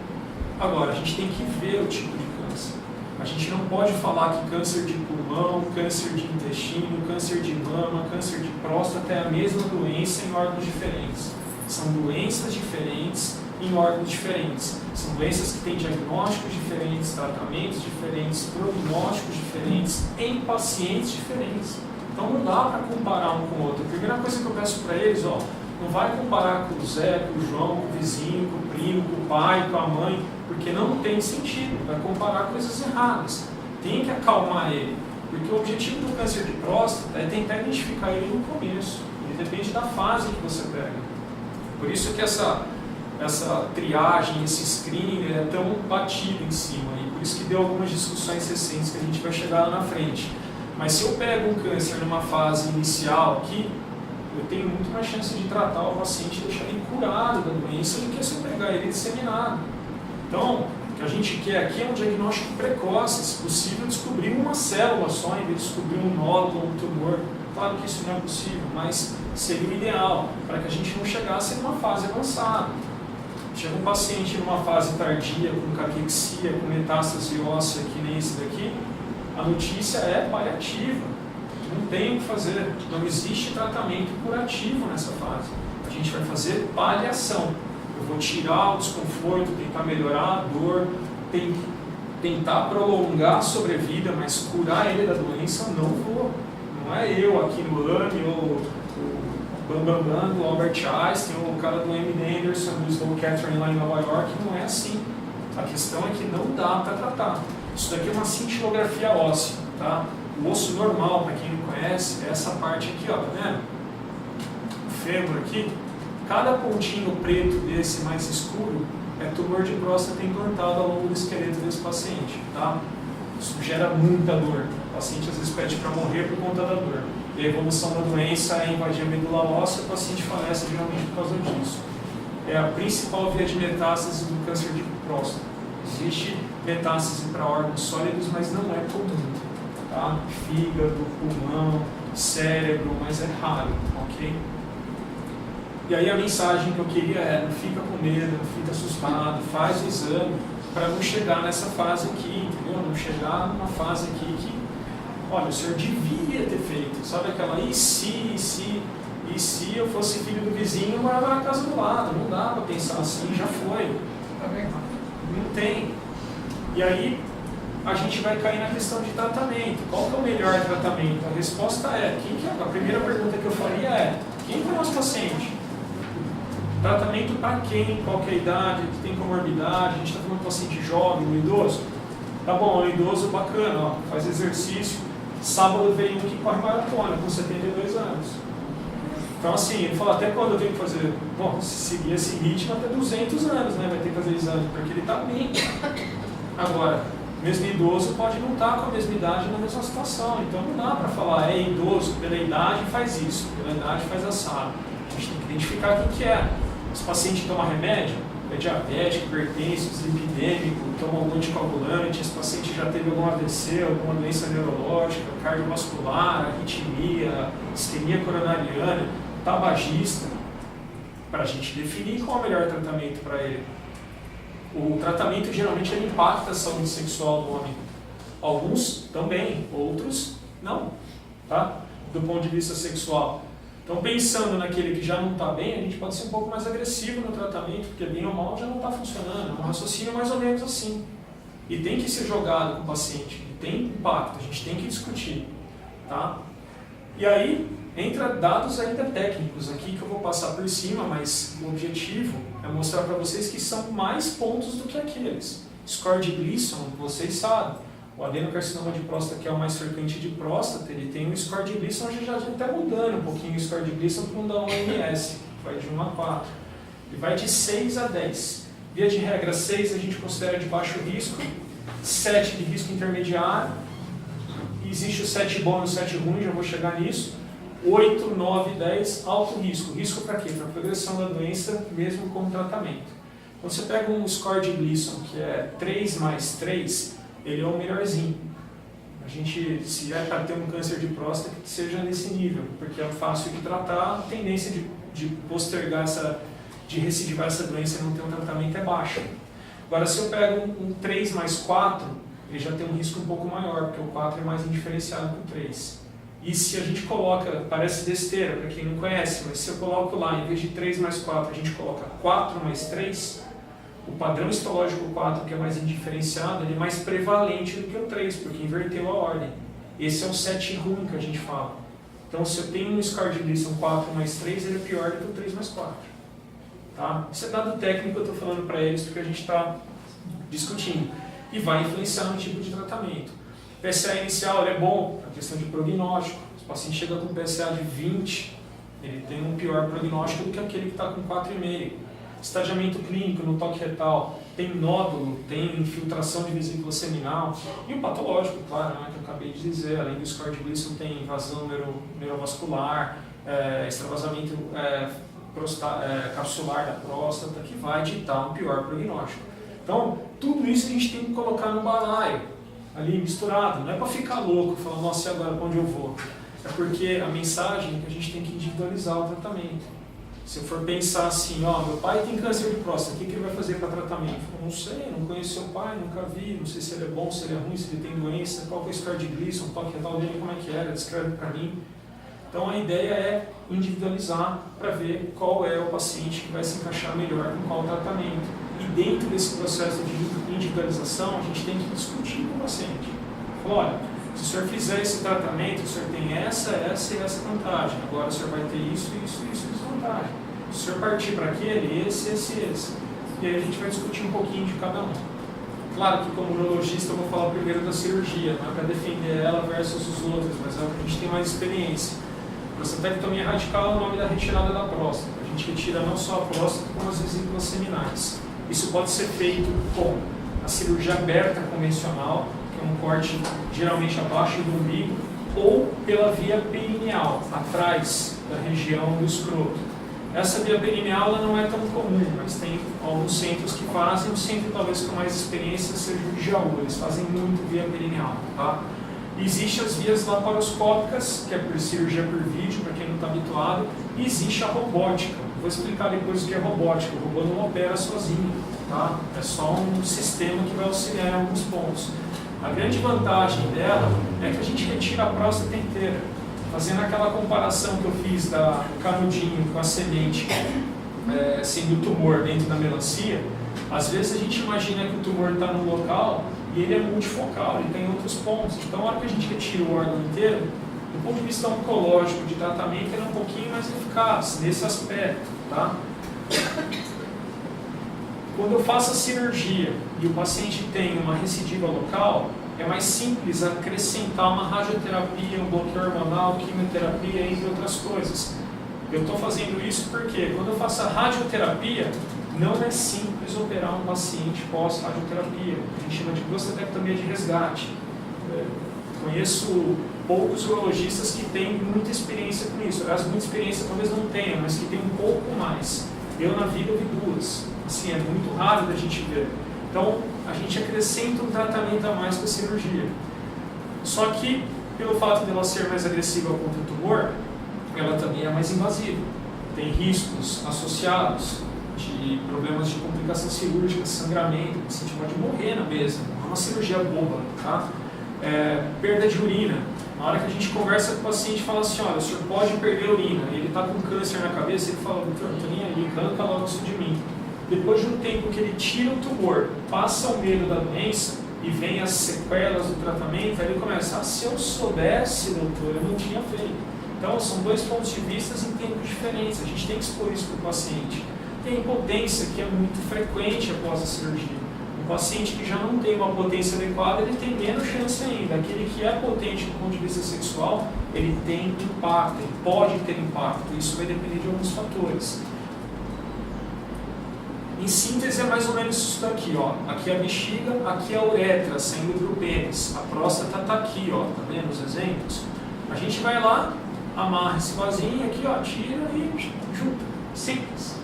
A: Agora, a gente tem que ver o tipo de câncer. A gente não pode falar que câncer de pulmão, câncer de intestino, câncer de mama, câncer de próstata é a mesma doença em órgãos diferentes. São doenças diferentes em órgãos diferentes. São doenças que têm diagnósticos diferentes, tratamentos diferentes, prognósticos diferentes, em pacientes diferentes. Então não dá para comparar um com o outro. A primeira coisa que eu peço para eles, ó, não vai comparar com o Zé, com o João, com o vizinho, com o primo, com o pai, com a mãe, porque não tem sentido. Vai comparar coisas erradas. Tem que acalmar ele. Porque o objetivo do câncer de próstata é tentar identificar ele no começo. Ele depende da fase que você pega. Por isso que essa triagem, esse screening é tão batido em cima. E por isso que deu algumas discussões recentes que a gente vai chegar lá na frente. Mas se eu pego um câncer numa fase inicial aqui, eu tenho muito mais chance de tratar o paciente e deixar ele curado da doença do que se eu pegar ele disseminado. Então, o que a gente quer aqui é um diagnóstico precoce, se possível descobrir uma célula só, em vez de descobrir um nódulo, um tumor. Claro que isso não é possível, mas seria o ideal, para que a gente não chegasse numa fase avançada. Chega um paciente numa fase tardia, com caquexia, com metástase óssea, que nem esse daqui, a notícia é paliativa. Não tem o que fazer. Não existe tratamento curativo nessa fase. A gente vai fazer paliação. Eu vou tirar o desconforto, tentar melhorar a dor, tentar prolongar a sobrevida, mas curar ele da doença eu não vou. Não é eu aqui no AME, ou Bambambam, do Albert Einstein, ou o cara do M. Anderson, do Sloan Kettering lá em Nova York, não é assim. A questão é que não dá para tratar. Isso daqui é uma cintilografia óssea, tá? O osso normal, para quem não conhece, é essa parte aqui, ó, tá vendo? O fêmur aqui, cada pontinho preto desse mais escuro é tumor de próstata implantado ao longo do esqueleto desse paciente, tá? Isso gera muita dor. O paciente às vezes pede para morrer por conta da dor. E a evolução da doença é invadir a medula óssea e o paciente falece geralmente por causa disso. É a principal via de metástase do câncer de próstata. Existe metástase para órgãos sólidos, mas não é comum. Tá? Fígado, pulmão, cérebro, mas é raro, ok? E aí a mensagem que eu queria é, não fica com medo, não fica assustado, faz o exame para não chegar nessa fase aqui, entendeu? Não chegar numa fase aqui que, olha, o senhor devia ter feito, sabe aquela e se, E se eu fosse filho do vizinho, eu morava na casa do lado. Não dá para pensar assim, já foi. Não tem. E aí, a gente vai cair na questão de tratamento. Qual que é o melhor tratamento? A resposta é, a primeira pergunta que eu faria é, quem que é o nosso paciente? Tratamento para quem? Qual que é a idade? Que tem comorbidade? A gente está falando de paciente jovem, um idoso? Tá bom, um idoso bacana, ó, faz exercício. Sábado veio um que corre maratona com 72 anos. Então assim, ele fala, até quando eu tenho que fazer? Bom, se seguir esse ritmo, até 200 anos, né? Vai ter que fazer exame, porque ele está bem. Agora, mesmo idoso pode não estar com a mesma idade na mesma situação. Então não dá para falar, é idoso, pela idade faz isso, pela idade faz assado. A gente tem que identificar quem que é. Esse paciente toma remédio, é diabético, hipertenso, dislipidêmico, toma algum anticoagulante, esse paciente já teve algum AVC, alguma doença neurológica, cardiovascular, arritmia, isquemia coronariana, tabagista, para a gente definir qual é o melhor tratamento para ele. O tratamento geralmente ele impacta a saúde sexual do homem. Alguns também, outros não, tá? Do ponto de vista sexual. Então, pensando naquele que já não está bem, a gente pode ser um pouco mais agressivo no tratamento, porque bem ou mal já não está funcionando. É um raciocínio mais ou menos assim. E tem que ser jogado com o paciente, e tem impacto, a gente tem que discutir. Tá? E aí, entra dados ainda técnicos aqui que eu vou passar por cima, mas o objetivo é mostrar para vocês que são mais pontos do que aqueles. Score de Gleason, vocês sabem. O adenocarcinoma de próstata, que é o mais frequente de próstata, ele tem um score de Gleason, já está mudando um pouquinho o score de Gleason para um da OMS, vai de 1 a 4. Ele vai de 6 a 10. Via de regra, 6 a gente considera de baixo risco, 7 de risco intermediário, e existe o 7 bom e o 7 ruim, já vou chegar nisso. 8, 9, 10, alto risco. Risco para quê? Para a progressão da doença, mesmo com tratamento. Quando você pega um score de Gleason, que é 3 mais 3, ele é o melhorzinho. A gente, se é para ter um câncer de próstata, que seja nesse nível, porque é fácil de tratar, a tendência de postergar de recidivar essa doença e não ter um tratamento é baixa. Agora, se eu pego um 3 mais 4, ele já tem um risco um pouco maior, porque o 4 é mais indiferenciado que o 3. E se a gente coloca, parece besteira para quem não conhece, mas se eu coloco lá, em vez de 3 mais 4, a gente coloca 4 mais 3, o padrão histológico 4, que é mais indiferenciado, ele é mais prevalente do que o 3, porque inverteu a ordem. Esse é o 7 ruim que a gente fala. Então, se eu tenho um score de Gleason 4 mais 3, ele é pior do que o 3 mais 4. Tá? Isso é dado técnico, eu estou falando para eles, porque a gente está discutindo. E vai influenciar no tipo de tratamento. O PSA inicial é bom, a questão de prognóstico. Se o paciente chega com PSA de 20, ele tem um pior prognóstico do que aquele que está com 4,5. Estadiamento clínico no toque retal, tem nódulo, tem infiltração de vesícula seminal, e o patológico, claro, né, que eu acabei de dizer, além do score de Gleason, tem invasão neurovascular, extravasamento capsular da próstata, que vai ditar um pior prognóstico. Então, tudo isso a gente tem que colocar no balaio, ali misturado, não é para ficar louco, falando, nossa, e agora para onde eu vou? É porque a mensagem é que a gente tem que individualizar o tratamento. Se eu for pensar assim, ó, meu pai tem câncer de próstata, o que ele vai fazer para tratamento? Eu não sei, não conheço seu pai, nunca vi, não sei se ele é bom, se ele é ruim, se ele tem doença, qual que é o score de Gleason, o toque retal dele, como é que era, descreve para mim. Então a ideia é individualizar para ver qual é o paciente que vai se encaixar melhor com qual tratamento. E dentro desse processo de individualização, a gente tem que discutir com o paciente. Falar, olha, se o senhor fizer esse tratamento, o senhor tem essa e essa vantagem. Agora o senhor vai ter isso, isso e isso vantagem. Se o senhor partir para aquele, esse. E aí a gente vai discutir um pouquinho de cada um. Claro que como urologista eu vou falar primeiro da cirurgia, não é para defender ela versus os outros, mas é o que a gente tem mais experiência. Prostatectomia radical é o nome da retirada da próstata. A gente retira não só a próstata, como as vesículas seminais. Isso pode ser feito com a cirurgia aberta convencional, que é um corte geralmente abaixo do umbigo, ou pela via perineal, atrás da região do escroto. Essa via perineal ela não é tão comum, mas tem alguns centros que fazem. O centro talvez com mais experiência seja o de Jaú, eles fazem muito via perineal. Tá? Existem as vias laparoscópicas, que é por cirurgia por vídeo, para quem não está habituado, e existe a robótica. Vou explicar depois o que é robótica. O robô não opera sozinho, tá? É só um sistema que vai auxiliar em alguns pontos. A grande vantagem dela é que a gente retira a próstata inteira. fazendo aquela comparação que eu fiz do canudinho com a semente sendo tumor dentro da melancia, às vezes a gente imagina que o tumor está num local e ele é multifocal, ele tem outros pontos. Então, a hora que a gente retira o órgão inteiro, do ponto de vista oncológico, de tratamento, ele é um pouquinho mais eficaz nesse aspecto, tá? Quando eu faço a cirurgia e o paciente tem uma recidiva local, é mais simples acrescentar uma radioterapia, um bloqueio hormonal, quimioterapia, entre outras coisas. Eu estou fazendo isso porque quando eu faço a radioterapia, não é simples operar um paciente pós-radioterapia. A gente chama de prostatectomia de resgate. Conheço poucos urologistas que têm muita experiência com isso. Aliás, muita experiência talvez não tenham, mas que têm um pouco mais. Eu, na vida, vi duas. Assim, é muito raro da gente ver. Então, a gente acrescenta um tratamento a mais com a cirurgia. Só que, pelo fato dela ser mais agressiva contra o tumor, ela também é mais invasiva. Tem riscos associados de problemas de complicação cirúrgica, sangramento, o paciente pode morrer na mesa. Não é uma cirurgia boba, tá? Perda de urina. Na hora que a gente conversa com o paciente e fala assim, olha, o senhor pode perder a urina, ele está com câncer na cabeça, ele fala, doutor, não estou nem aí, arranca logo isso de mim. Depois de um tempo que ele tira o tumor, passa o medo da doença e vem as sequelas do tratamento, aí ele começa, se eu soubesse, doutor, eu não tinha feito. Então, são dois pontos de vista em tempos diferentes, a gente tem que expor isso para o paciente. Tem a impotência, que é muito frequente após a cirurgia. O paciente que já não tem uma potência adequada, ele tem menos chance ainda. Aquele que é potente do ponto de vista sexual, ele tem impacto, ele pode ter impacto. Isso vai depender de alguns fatores. Em síntese, é mais ou menos isso daqui, ó. Aqui é a bexiga, aqui é a uretra, saindo para o pênis. A próstata está aqui, ó. Tá vendo os exemplos? A gente vai lá, amarra esse vasinho aqui, ó, tira e junta. Simples.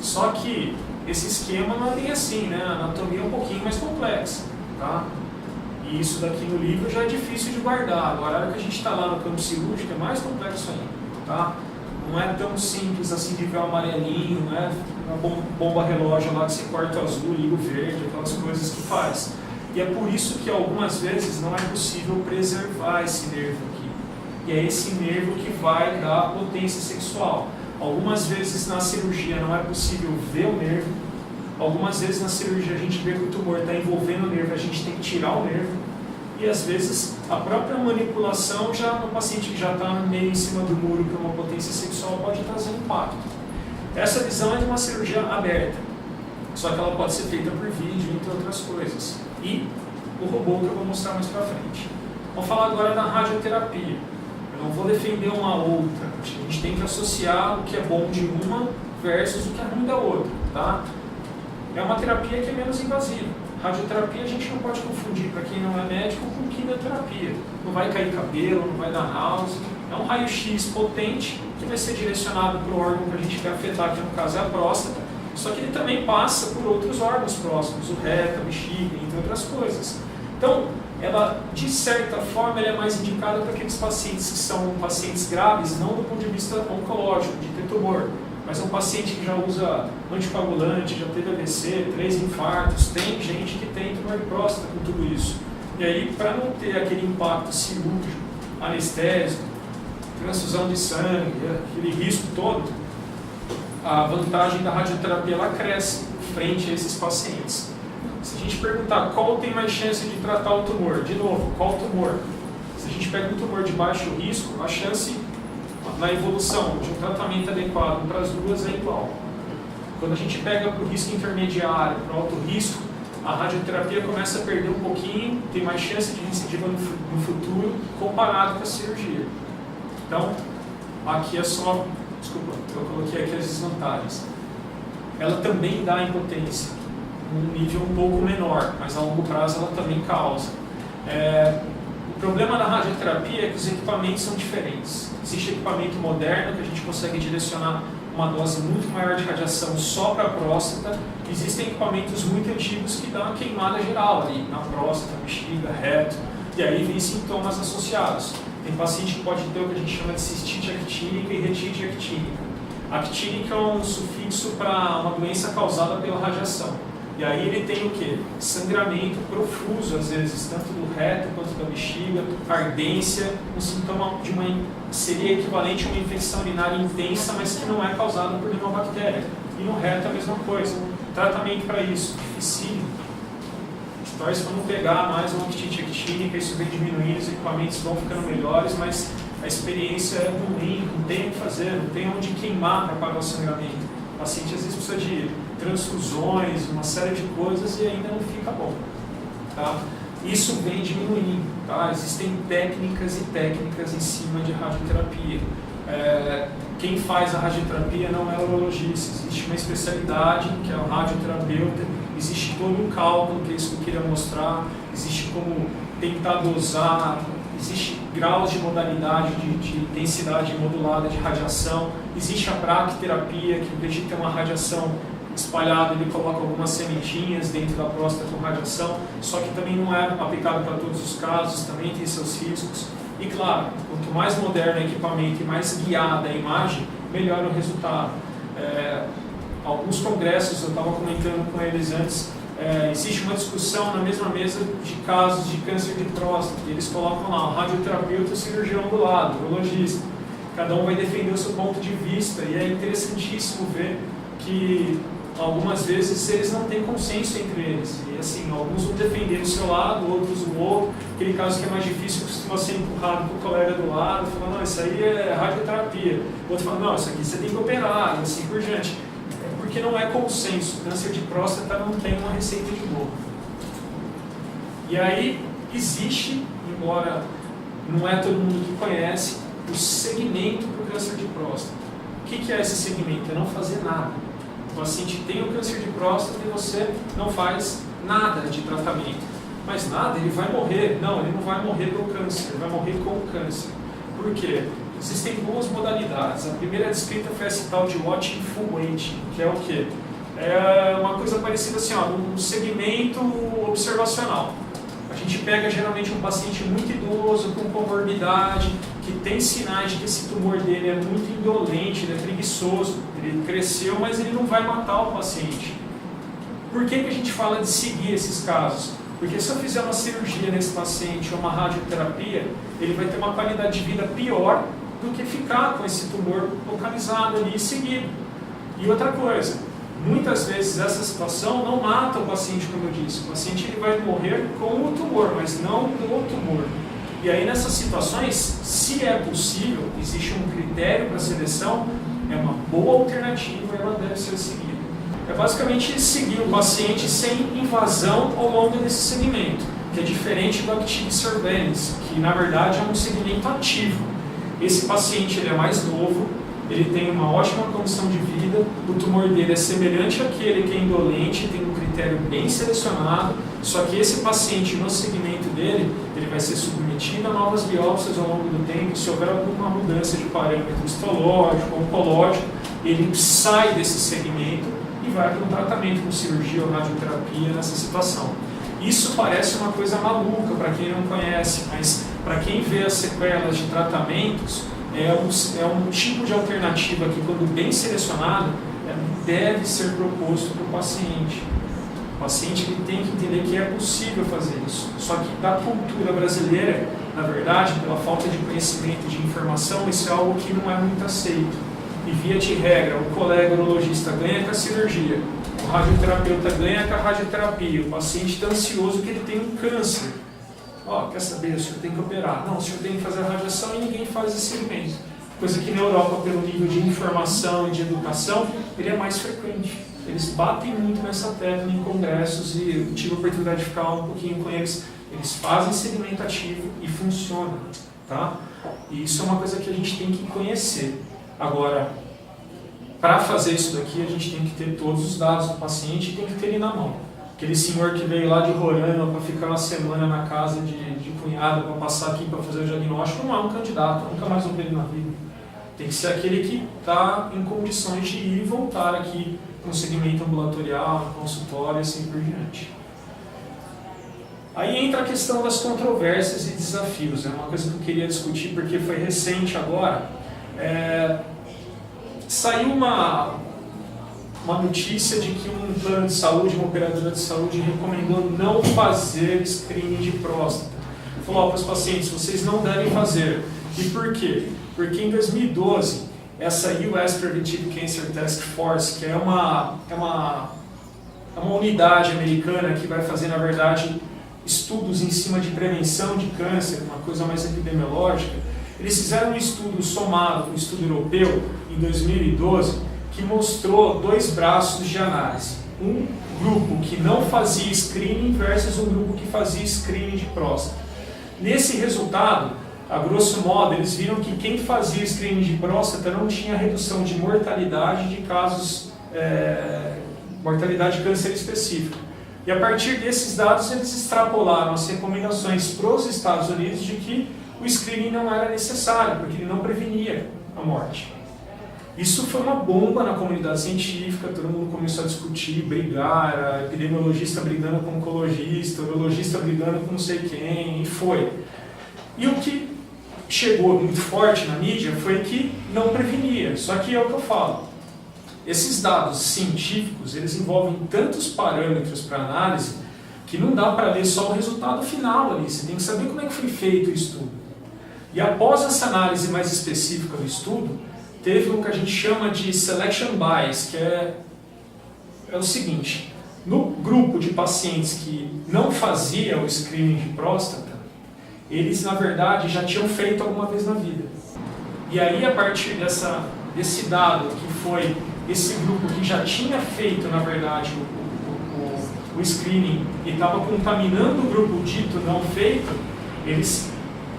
A: Só que esse esquema não é bem assim, né? A anatomia é um pouquinho mais complexa, tá? E isso daqui no livro já é difícil de guardar. Agora, a hora que a gente está lá no campo cirúrgico, é mais complexo ainda, tá? Não é tão simples assim de ver o amarelinho, não é uma bomba relógio lá que você corta o azul, liga o verde, aquelas coisas que faz. E é por isso que algumas vezes não é possível preservar esse nervo aqui. E é esse nervo que vai dar potência sexual. Algumas vezes na cirurgia não é possível ver o nervo. Algumas vezes na cirurgia a gente vê que o tumor está envolvendo o nervo, a gente tem que tirar o nervo. E às vezes a própria manipulação, já no paciente que já está meio em cima do muro para uma potência sexual, pode trazer impacto. Essa visão é de uma cirurgia aberta, só que ela pode ser feita por vídeo, entre outras coisas. E o robô que eu vou mostrar mais para frente. Vamos falar agora da radioterapia. Eu não vou defender uma outra, a gente tem que associar o que é bom de uma versus o que é ruim da outra, tá? É uma terapia que é menos invasiva. Radioterapia a gente não pode confundir, para quem não é médico, com quimioterapia. Não vai cair cabelo, não vai dar náusea. É um raio-x potente que vai ser direcionado para o órgão que a gente quer afetar, que no caso é a próstata, só que ele também passa por outros órgãos próximos, o reto, a bexiga, entre outras coisas. Então, ela, de certa forma, ela é mais indicada para aqueles pacientes que são pacientes graves, não do ponto de vista oncológico, de ter tumor, mas é um paciente que já usa anticoagulante, já teve AVC, 3 infartos, tem gente que tem tumor de próstata com tudo isso. E aí, para não ter aquele impacto cirúrgico, anestésico, transfusão de sangue, aquele risco todo, a vantagem da radioterapia ela cresce frente a esses pacientes. Se a gente perguntar qual tem mais chance de tratar o tumor, de novo, qual tumor? Se a gente pega um tumor de baixo risco, a chance na evolução de um tratamento adequado para as duas é igual. Quando a gente pega para o risco intermediário, para o alto risco, a radioterapia começa a perder um pouquinho, tem mais chance de recidiva no futuro, comparado com a cirurgia. Então, aqui é só, desculpa, eu coloquei aqui as desvantagens. Ela também dá impotência, num nível um pouco menor, mas a longo prazo ela também causa. O problema da radioterapia é que os equipamentos são diferentes. Existe equipamento moderno que a gente consegue direcionar uma dose muito maior de radiação só para a próstata. Existem equipamentos muito antigos que dão uma queimada geral ali, na próstata, bexiga, reto, e aí vem sintomas associados. Tem paciente que pode ter o que a gente chama de cistite actínica e retite actínica. Actínica é um sufixo para uma doença causada pela radiação. E aí ele tem o quê? Sangramento profuso, às vezes, tanto do reto quanto da bexiga, ardência, um sintoma seria equivalente a uma infecção urinária intensa, mas que não é causada por nenhuma bactéria. E no reto é a mesma coisa. Tratamento para isso, dificílimo. Torce para não pegar mais uma aptite actínica, isso vem diminuindo, os equipamentos vão ficando melhores, mas a experiência é ruim, não tem o que fazer, não tem onde queimar para pagar o sangramento. O paciente às vezes precisa de transfusões, uma série de coisas e ainda não fica bom. Tá? Isso vem diminuindo. Tá? Existem técnicas e técnicas em cima de radioterapia. Quem faz a radioterapia não é urologista, existe uma especialidade que é o radioterapeuta, existe todo um cálculo, que é isso que eu queria mostrar, existe como tentar dosar, existe graus de modalidade de intensidade modulada de radiação, existe a braquiterapia, que em vez de ter uma radiação espalhada, ele coloca algumas sementinhas dentro da próstata com radiação, só que também não é aplicado para todos os casos, também tem seus riscos. E claro, quanto mais moderno o equipamento e mais guiada a imagem, melhor o resultado. Alguns congressos, eu estava comentando com eles antes, existe uma discussão na mesma mesa de casos de câncer de próstata. Eles colocam lá o radioterapeuta e o cirurgião do lado, o urologista. Cada um vai defender o seu ponto de vista e é interessantíssimo ver que algumas vezes eles não têm consenso entre eles. E assim, alguns vão defender o seu lado, outros o outro. Aquele caso que é mais difícil costuma ser empurrado para o colega do lado, falando, não, isso aí é radioterapia. O outro fala, não, isso aqui você tem que operar, e assim por diante. Porque não é consenso. O câncer de próstata não tem uma receita de bolo. E aí existe, embora não é todo mundo que conhece, o segmento para o câncer de próstata. O que é esse segmento? É não fazer nada. O paciente tem o câncer de próstata e você não faz nada de tratamento. Mas nada, ele vai morrer. Não, ele não vai morrer pelo câncer, ele vai morrer com o câncer. Por quê? Existem duas modalidades. A primeira descrita foi esse tal de watching full waiting, que é o quê? É uma coisa parecida assim, ó, um segmento observacional. A gente pega geralmente um paciente muito idoso, com comorbidade, que tem sinais de que esse tumor dele é muito indolente, ele é preguiçoso, ele cresceu, mas ele não vai matar o paciente. Por que a gente fala de seguir esses casos? Porque se eu fizer uma cirurgia nesse paciente ou uma radioterapia, ele vai ter uma qualidade de vida pior do que ficar com esse tumor localizado ali e seguido. E outra coisa, muitas vezes essa situação não mata o paciente, como eu disse. O paciente ele vai morrer com o tumor, mas não do tumor. E aí nessas situações, se é possível, existe um critério para seleção, é uma boa alternativa e ela deve ser seguida. É basicamente seguir o paciente sem invasão ao longo desse segmento, que é diferente do Active Surveillance, que na verdade é um segmento ativo. Esse paciente ele é mais novo, ele tem uma ótima condição de vida, o tumor dele é semelhante àquele que é indolente, tem um critério bem selecionado, só que esse paciente no segmento dele, ele vai ser submetido a novas biópsias ao longo do tempo, se houver alguma mudança de parâmetro histológico, oncológico, ele sai desse segmento e vai para um tratamento com cirurgia ou radioterapia nessa situação. Isso parece uma coisa maluca para quem não conhece, mas para quem vê as sequelas de tratamentos, é um tipo de alternativa que, quando bem selecionado, deve ser proposto para o paciente. O paciente ele tem que entender que é possível fazer isso. Só que da cultura brasileira, na verdade, pela falta de conhecimento, de informação, isso é algo que não é muito aceito. E via de regra, o colega urologista ganha com a cirurgia, o radioterapeuta ganha com a radioterapia, o paciente está ansioso que ele tem um câncer. Quer saber, o senhor tem que operar. Não, o senhor tem que fazer a radiação e ninguém faz esse segmento. Coisa que na Europa, pelo nível de informação e de educação, ele é mais frequente. Eles batem muito nessa tecla em congressos e eu tive a oportunidade de ficar um pouquinho com eles. Eles fazem segmento ativo e funciona. Tá? E isso é uma coisa que a gente tem que conhecer. Agora, para fazer isso daqui, a gente tem que ter todos os dados do paciente e tem que ter ele na mão. Aquele senhor que veio lá de Roraima para ficar uma semana na casa de cunhado para passar aqui para fazer o diagnóstico, não é um candidato, nunca mais vou ver ele na vida. Tem que ser aquele que está em condições de ir e voltar aqui para um segmento ambulatorial, no consultório e assim por diante. Aí entra a questão das controvérsias e desafios. É uma coisa que eu queria discutir porque foi recente agora. Saiu uma notícia de que um plano de saúde, uma operadora de saúde recomendou não fazer screening de próstata. falou para os pacientes, vocês não devem fazer. E por quê? Porque em 2012, essa US Preventive Cancer Task Force, que é uma unidade americana que vai fazer, na verdade, estudos em cima de prevenção de câncer, uma coisa mais epidemiológica, eles fizeram um estudo somado com um estudo europeu, em 2012, que mostrou 2 braços de análise. Um grupo que não fazia screening versus um grupo que fazia screening de próstata. Nesse resultado, a grosso modo, eles viram que quem fazia screening de próstata não tinha redução de mortalidade de casos, mortalidade de câncer específico. E a partir desses dados, eles extrapolaram as recomendações para os Estados Unidos de que o screening não era necessário, porque ele não prevenia a morte. Isso foi uma bomba na comunidade científica, todo mundo começou a discutir, brigar, era epidemiologista brigando com oncologista, urologista brigando com não sei quem, e foi. E o que chegou muito forte na mídia foi que não prevenia, só que é o que eu falo. Esses dados científicos, eles envolvem tantos parâmetros para análise que não dá para ler só o resultado final ali, você tem que saber como é que foi feito o estudo. E após essa análise mais específica do estudo, teve o que a gente chama de selection bias, que é o seguinte, no grupo de pacientes que não fazia o screening de próstata, eles na verdade já tinham feito alguma vez na vida. E aí a partir desse dado, que foi esse grupo que já tinha feito na verdade o screening e estava contaminando o grupo dito não feito, eles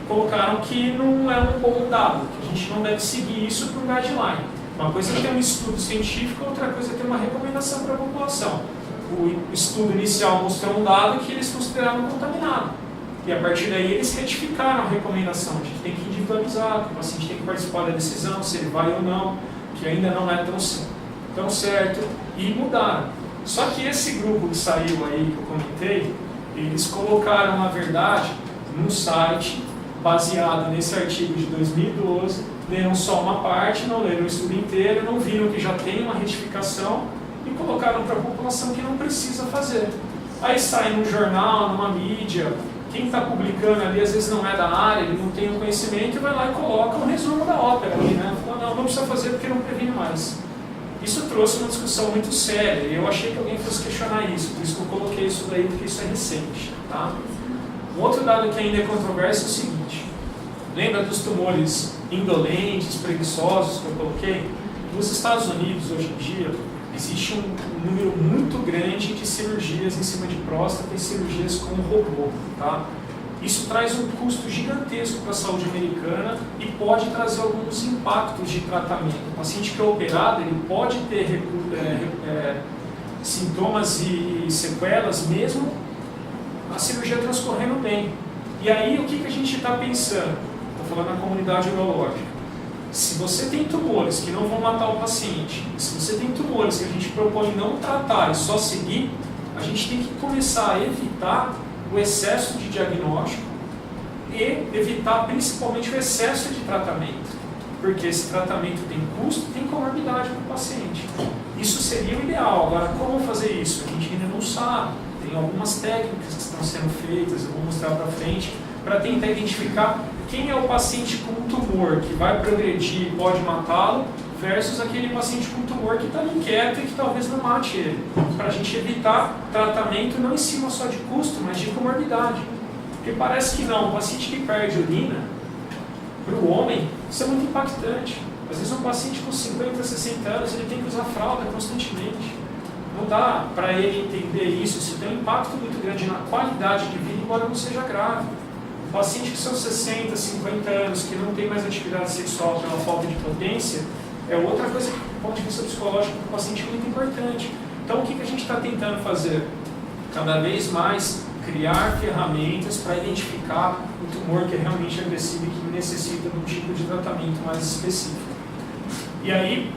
A: colocaram que não é um bom dado, que a gente não deve seguir isso para um guideline. Uma coisa é ter um estudo científico, outra coisa é ter uma recomendação para a população. O estudo inicial mostrou um dado que eles consideraram contaminado. E a partir daí eles retificaram a recomendação de que tem que individualizar, que o paciente tem que participar da decisão, se ele vai ou não, que ainda não é tão certo, e mudaram. Só que esse grupo que saiu aí, que eu comentei, eles colocaram, na verdade, num site baseado nesse artigo de 2012, leram só uma parte, não leram o estudo inteiro, não viram que já tem uma retificação e colocaram para a população que não precisa fazer. Aí sai num jornal, numa mídia, quem está publicando ali às vezes não é da área, ele não tem o conhecimento e vai lá e coloca um resumo da ópera ali, né? Fala, não precisa fazer porque não previne mais. Isso trouxe uma discussão muito séria e eu achei que alguém fosse questionar isso, por isso que eu coloquei isso daí, porque isso é recente, tá? Um outro dado que ainda é controverso é o seguinte, lembra dos tumores indolentes, preguiçosos que eu coloquei? Nos Estados Unidos, hoje em dia, existe um número muito grande de cirurgias em cima de próstata e cirurgias com robô, tá? Isso traz um custo gigantesco para a saúde americana e pode trazer alguns impactos de tratamento. O paciente que é operado, ele pode ter sintomas e sequelas mesmo a cirurgia transcorrendo bem. E aí, o que a gente está pensando? Estou falando na comunidade urológica. Se você tem tumores que não vão matar o paciente, se você tem tumores que a gente propõe não tratar e só seguir, a gente tem que começar a evitar o excesso de diagnóstico e evitar principalmente o excesso de tratamento. Porque esse tratamento tem custo, tem comorbidade para o paciente. Isso seria o ideal. Agora, como fazer isso? A gente ainda não sabe. Tem algumas técnicas que estão sendo feitas, eu vou mostrar para frente, para tentar identificar quem é o paciente com tumor que vai progredir e pode matá-lo, versus aquele paciente com tumor que está inquieto e que talvez não mate ele. Para a gente evitar tratamento não em cima só de custo, mas de comorbidade. Porque parece que não, o paciente que perde urina, para o homem, isso é muito impactante. Às vezes um paciente com 50, 60 anos, ele tem que usar fralda constantemente. Não dá para ele entender isso, isso tem um impacto muito grande na qualidade de vida, embora não seja grave. Um paciente que são 60, 50 anos, que não tem mais atividade sexual pela falta de potência, é outra coisa que, do ponto de vista psicológico, para o paciente é muito importante. Então, o que a gente está tentando fazer? Cada vez mais criar ferramentas para identificar o tumor que é realmente agressivo e que necessita de um tipo de tratamento mais específico. E aí,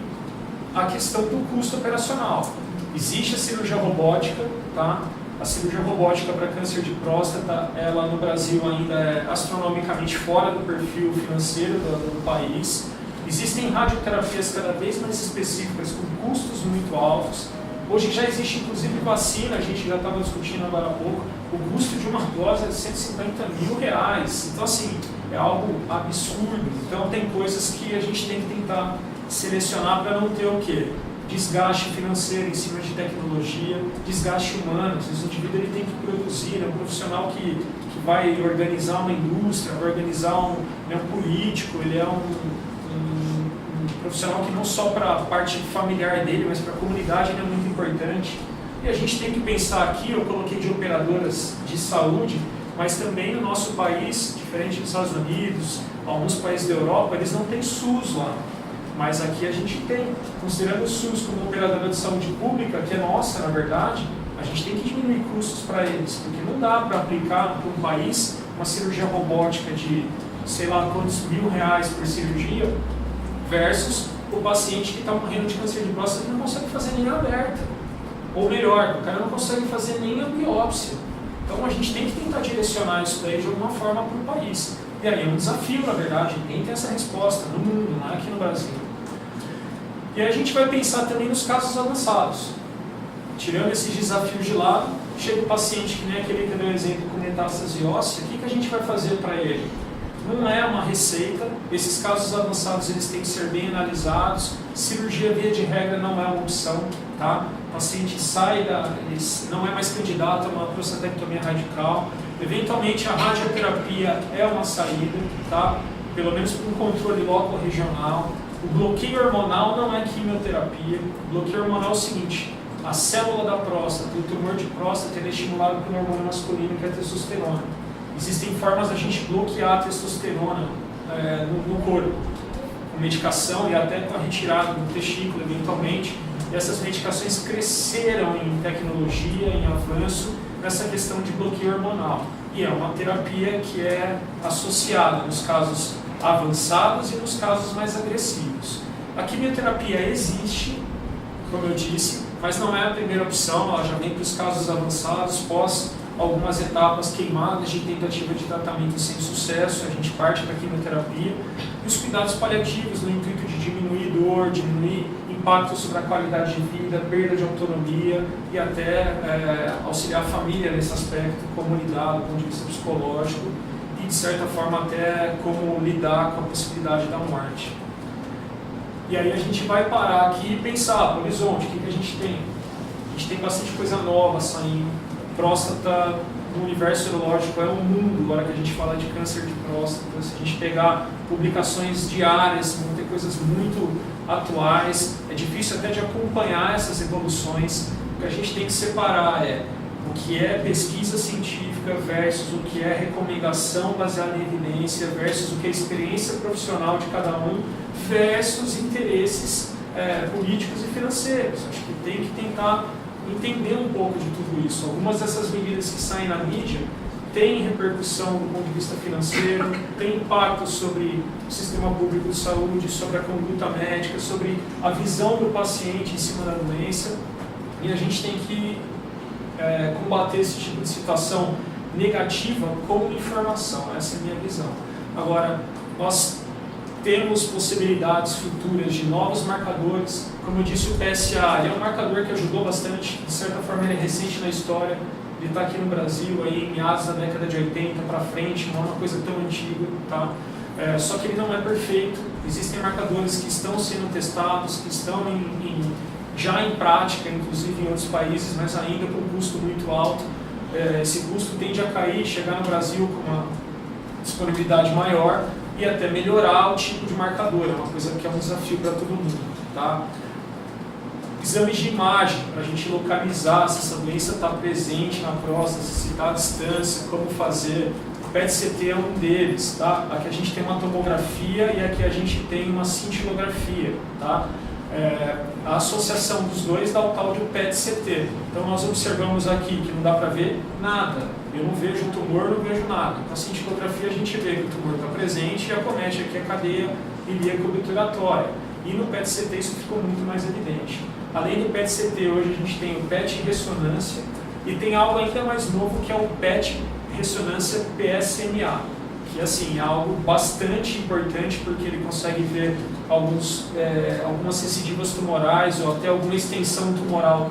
A: a questão do custo operacional. Existe a cirurgia robótica, tá? A cirurgia robótica para câncer de próstata, ela no Brasil ainda é astronomicamente fora do perfil financeiro do país. Existem radioterapias cada vez mais específicas, com custos muito altos. Hoje já existe inclusive vacina, a gente já estava discutindo agora há pouco, o custo de uma dose é de R$150 mil. Então assim, é algo absurdo. Então tem coisas que a gente tem que tentar selecionar para não ter o quê? Desgaste financeiro em cima de tecnologia, desgaste humano. Às vezes o indivíduo ele tem que produzir, um profissional que vai organizar uma indústria, vai organizar um político, ele é um profissional que não só para a parte familiar dele, mas para a comunidade ele é muito importante. E a gente tem que pensar aqui, eu coloquei de operadoras de saúde, mas também no nosso país, diferente dos Estados Unidos, alguns países da Europa, eles não têm SUS lá. Mas aqui a gente tem, considerando o SUS como operadora de saúde pública, que é nossa, na verdade, a gente tem que diminuir custos para eles, porque não dá para aplicar para um país uma cirurgia robótica de, sei lá quantos R$1.000 por cirurgia, versus o paciente que está morrendo de câncer de próstata e não consegue fazer nem a aberta. Ou melhor, o cara não consegue fazer nem a biópsia. Então a gente tem que tentar direcionar isso daí de alguma forma para o país. E aí é um desafio, na verdade, ninguém tem essa resposta no mundo, não é aqui no Brasil. E aí a gente vai pensar também nos casos avançados. Tirando esses desafios de lado, chega o paciente que nem aquele que eu dei o exemplo com metástase óssea, o que a gente vai fazer para ele? Não é uma receita, esses casos avançados eles têm que ser bem analisados, cirurgia via de regra não é uma opção, tá? O paciente não é mais candidato a uma prostatectomia radical, eventualmente a radioterapia é uma saída, tá? Pelo menos para um controle local regional. O bloqueio hormonal não é quimioterapia, o bloqueio hormonal é o seguinte, a célula da próstata, o tumor de próstata é estimulado pelo hormônio masculino que é a testosterona. Existem formas da gente bloquear a testosterona no corpo, com medicação e até com a retirada do testículo, eventualmente. E essas medicações cresceram em tecnologia, em avanço, nessa questão de bloqueio hormonal. E é uma terapia que é associada nos casos avançados e nos casos mais agressivos. A quimioterapia existe, como eu disse, mas não é a primeira opção, ela já vem para os casos avançados, pós algumas etapas queimadas de tentativa de tratamento sem sucesso, a gente parte para a quimioterapia, e os cuidados paliativos no intuito de diminuir dor, diminuir impacto sobre a qualidade de vida, perda de autonomia e até auxiliar a família nesse aspecto, como lidar do ponto de vista psicológico e de certa forma até como lidar com a possibilidade da morte. E aí a gente vai parar aqui e pensar, no horizonte, o que a gente tem? A gente tem bastante coisa nova saindo. Próstata no universo urológico é um mundo, agora que a gente fala de câncer de próstata. Se a gente pegar publicações diárias, vão ter coisas muito atuais, é difícil até de acompanhar essas evoluções. O que a gente tem que separar é o que é pesquisa científica versus o que é recomendação baseada em evidência versus o que é experiência profissional de cada um versus interesses políticos e financeiros. Acho que tem que tentar entender um pouco de tudo isso. Algumas dessas medidas que saem na mídia têm repercussão do ponto de vista financeiro, têm impacto sobre o sistema público de saúde, sobre a conduta médica, sobre a visão do paciente em cima da doença, e a gente tem que combater esse tipo de situação negativa com informação. Essa é a minha visão. Agora, nós temos possibilidades futuras de novos marcadores. Como eu disse, o PSA ele é um marcador que ajudou bastante, de certa forma ele é recente na história, ele está aqui no Brasil aí, em meados da década de 80 para frente, não é uma coisa tão antiga, tá? Só que ele não é perfeito, existem marcadores que estão sendo testados, que estão já em prática, inclusive em outros países, mas ainda com um custo muito alto. Esse custo tende a cair, chegar no Brasil com uma disponibilidade maior, e até melhorar o tipo de marcador, é uma coisa que é um desafio para todo mundo, tá? Exames de imagem, para a gente localizar se essa doença está presente na próstata, se está à distância, como fazer. O PET-CT é um deles, tá? Aqui a gente tem uma tomografia e aqui a gente tem uma cintilografia, tá? A associação dos dois dá o tal de PET-CT. Então nós observamos aqui que não dá para ver nada. Eu não vejo o tumor, não vejo nada. Na cintilografia a gente vê que o tumor está presente e acomete aqui a cadeia ilíaca obturatória. E no PET-CT isso ficou muito mais evidente. Além do PET-CT, hoje a gente tem o PET-ressonância e tem algo ainda mais novo que é o PET-ressonância PSMA, que assim, é algo bastante importante porque ele consegue ver algumas recidivas tumorais ou até alguma extensão tumoral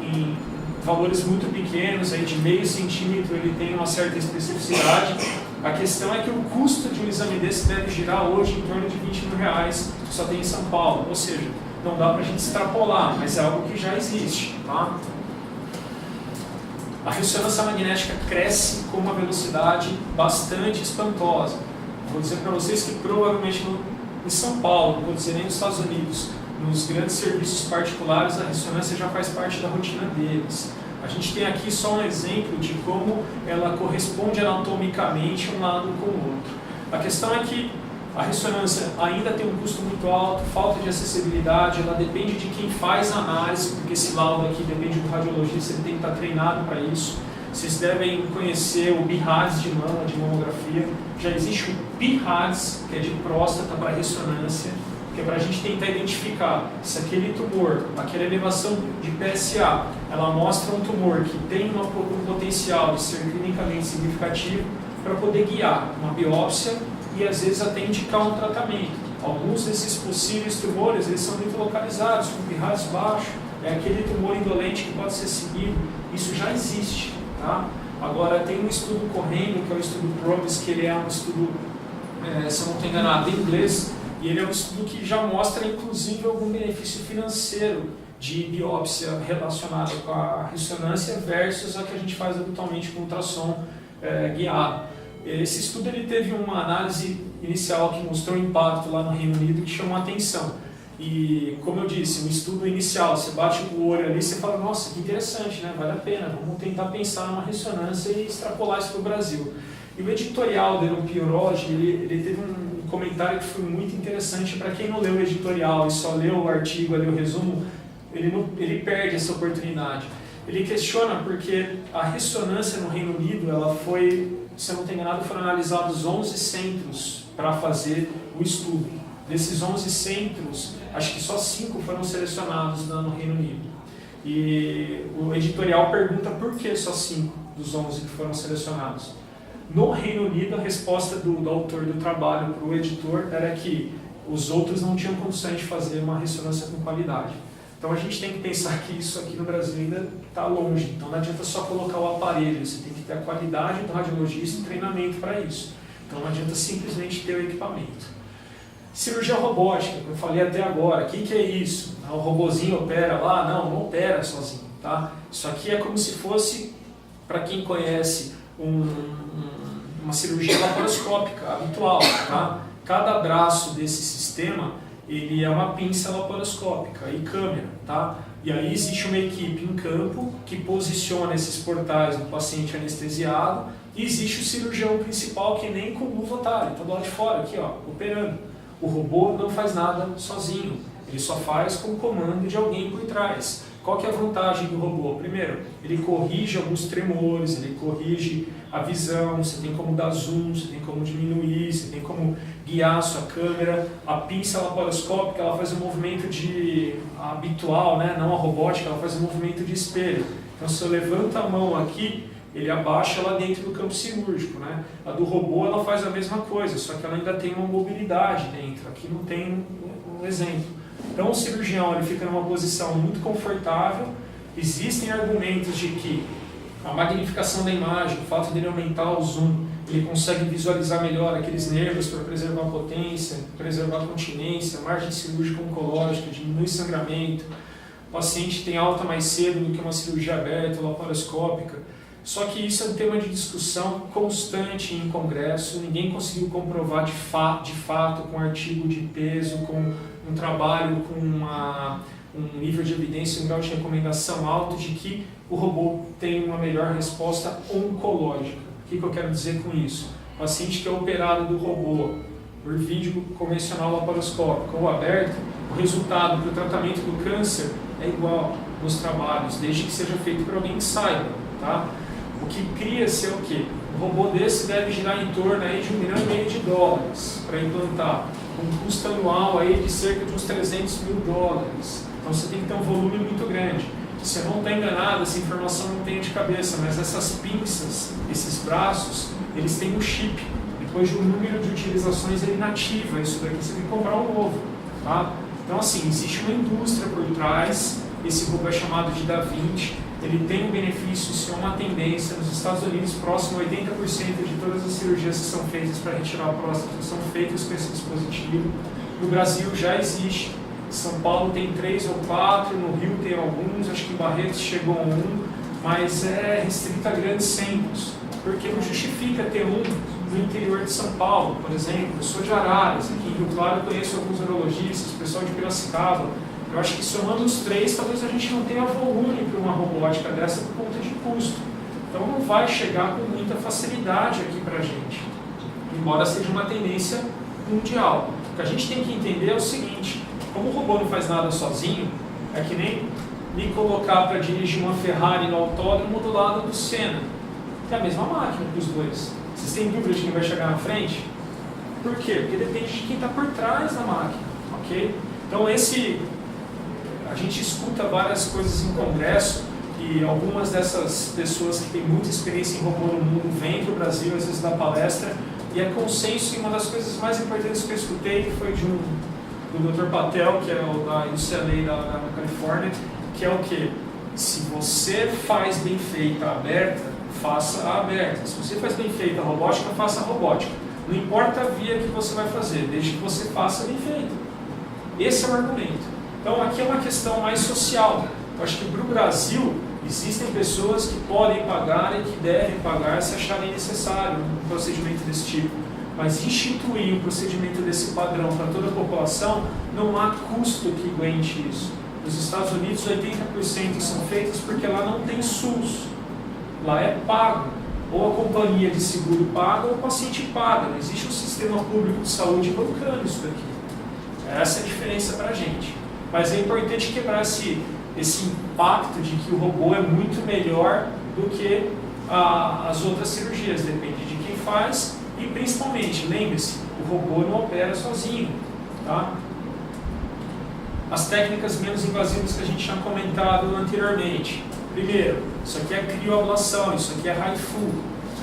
A: em valores muito pequenos, aí de meio centímetro, ele tem uma certa especificidade. A questão é que o custo de um exame desse deve girar hoje em torno de R$20.000, que só tem em São Paulo. Ou seja, não dá para a gente extrapolar, mas é algo que já existe. Tá? A ressonância magnética cresce com uma velocidade bastante espantosa. Vou dizer para vocês que provavelmente em São Paulo, não vou dizer nem nos Estados Unidos, nos grandes serviços particulares, a ressonância já faz parte da rotina deles. A gente tem aqui só um exemplo de como ela corresponde anatomicamente um lado com o outro. A questão é que a ressonância ainda tem um custo muito alto, falta de acessibilidade, ela depende de quem faz a análise, porque esse laudo aqui depende do radiologista, ele tem que estar treinado para isso. Vocês devem conhecer o BIRADS de mama, de mamografia. Já existe o PIRADS, que é de próstata para ressonância, que é para a gente tentar identificar se aquele tumor, aquela elevação de PSA, ela mostra um tumor que tem um potencial de ser clinicamente significativo para poder guiar uma biópsia e às vezes até indicar um tratamento. Alguns desses possíveis tumores, eles são muito localizados, com PIRADS baixo, é aquele tumor indolente que pode ser seguido. Isso já existe. Tá? Agora tem um estudo correndo, que é o estudo PROMIS, que ele é um estudo, se eu não estou enganado, em inglês, e ele é um estudo que já mostra inclusive algum benefício financeiro de biópsia relacionada com a ressonância versus a que a gente faz habitualmente com ultrassom guiado. Esse estudo ele teve uma análise inicial que mostrou um impacto lá no Reino Unido que chamou a atenção. E, como eu disse, um estudo inicial, você bate o olho ali e você fala, nossa, que interessante, né? Vale a pena, vamos tentar pensar numa ressonância e extrapolar isso para o Brasil. E o editorial do European Urology, ele teve um comentário que foi muito interessante. Para quem não leu o editorial e só leu o artigo, ali, o resumo, ele perde essa oportunidade. Ele questiona porque a ressonância no Reino Unido, ela foi, se eu não tenho enganado, foram analisados 11 centros para fazer o estudo. Desses 11 centros, acho que só 5 foram selecionados no Reino Unido. E o editorial pergunta por que só 5 dos 11 que foram selecionados. No Reino Unido, a resposta do autor do trabalho para o editor era que os outros não tinham condições de fazer uma ressonância com qualidade. Então a gente tem que pensar que isso aqui no Brasil ainda está longe. Então não adianta só colocar o aparelho, você tem que ter a qualidade do radiologista e treinamento para isso. Então não adianta simplesmente ter o equipamento. Cirurgia robótica, que eu falei até agora, o que é isso? O robozinho opera lá? Não opera sozinho. Tá? Isso aqui é como se fosse, para quem conhece, uma cirurgia laparoscópica habitual. Tá? Cada braço desse sistema ele é uma pinça laparoscópica e câmera. Tá? E aí existe uma equipe em campo que posiciona esses portais do paciente anestesiado e existe o cirurgião principal que nem com luva tá, ele está do lado de fora, aqui, ó, operando. O robô não faz nada sozinho, ele só faz com o comando de alguém por trás. Qual que é a vantagem do robô? Primeiro, ele corrige alguns tremores, ele corrige a visão, você tem como dar zoom, você tem como diminuir, você tem como guiar a sua câmera. A pinça laparoscópica, ela faz um movimento habitual, né? Não a robótica, ela faz um movimento de espelho. Então, se eu levanto a mão aqui, ele abaixa lá dentro do campo cirúrgico, né? A do robô ela faz a mesma coisa, só que ela ainda tem uma mobilidade dentro. Aqui não tem um exemplo. Então o cirurgião ele fica numa posição muito confortável. Existem argumentos de que a magnificação da imagem, o fato dele aumentar o zoom, ele consegue visualizar melhor aqueles nervos para preservar a potência, preservar a continência, margem cirúrgica oncológica, diminui sangramento. O paciente tem alta mais cedo do que uma cirurgia aberta ou laparoscópica. Só que isso é um tema de discussão constante em congresso, ninguém conseguiu comprovar de fato com artigo de peso, com um trabalho, com um nível de evidência, um grau de recomendação alto de que o robô tem uma melhor resposta oncológica. O que eu quero dizer com isso? O paciente que é operado do robô por vídeo convencional laparoscópico ou aberto, o resultado para o tratamento do câncer é igual nos trabalhos, desde que seja feito por alguém que saiba. Tá? O que cria-se é o quê? Um robô desse deve girar em torno aí de $1,5 milhão para implantar, com um custo anual aí de cerca de uns $300 mil. Então você tem que ter um volume muito grande. Se eu não estou enganado, essa informação não tenho de cabeça, mas essas pinças, esses braços, eles têm um chip. Depois de um número de utilizações ele inativa isso daqui, você tem que comprar um novo. Tá? Então assim, existe uma indústria por trás. esse robô é chamado de Da Vinci. Ele tem um benefício, isso é uma tendência. Nos Estados Unidos, próximo a 80% de todas as cirurgias que são feitas para retirar a próstata são feitas com esse dispositivo. No Brasil já existe. Em São Paulo tem 3 ou 4, no Rio tem alguns, acho que em Barretos chegou a 1, mas é restrito a grandes centros, porque não justifica ter um no interior de São Paulo, por exemplo. Eu sou de Araras, aqui em Rio Claro eu conheço alguns urologistas, o pessoal de Piracicaba. Eu acho que somando os 3, talvez a gente não tenha volume para uma robótica dessa por conta de custo. Então não vai chegar com muita facilidade aqui para a gente, embora seja uma tendência mundial. O que a gente tem que entender é o seguinte: como o robô não faz nada sozinho, é que nem me colocar para dirigir uma Ferrari no autódromo do lado do Senna. É a mesma máquina para os dois. Vocês têm dúvida de quem vai chegar na frente? Por quê? Porque depende de quem está por trás da máquina, ok? Então a gente escuta várias coisas em congresso e algumas dessas pessoas que têm muita experiência em robô no mundo vêm para o Brasil, às vezes dá palestra, e é consenso, e uma das coisas mais importantes que eu escutei foi do Dr. Patel, que é o da UCLA da Califórnia, que é o quê? Se você faz bem feita a aberta, faça a aberta. Se você faz bem feita a robótica, faça a robótica. Não importa a via que você vai fazer, desde que você faça bem feita. Esse é o argumento. Então aqui é uma questão mais social. Eu acho que para o Brasil existem pessoas que podem pagar e que devem pagar se acharem necessário um procedimento desse tipo. Mas instituir um procedimento desse padrão para toda a população, não há custo que aguente isso. Nos Estados Unidos, 80% são feitos porque lá não tem SUS. Lá é pago. Ou a companhia de seguro paga ou o paciente paga. Não existe um sistema público de saúde bancando isso daqui. Essa é a diferença para a gente. Mas é importante quebrar esse impacto de que o robô é muito melhor do que as outras cirurgias. Depende de quem faz e, principalmente, lembre-se, o robô não opera sozinho. Tá? As técnicas menos invasivas que a gente tinha comentado anteriormente. Primeiro, isso aqui é crioablação, isso aqui é HIFU.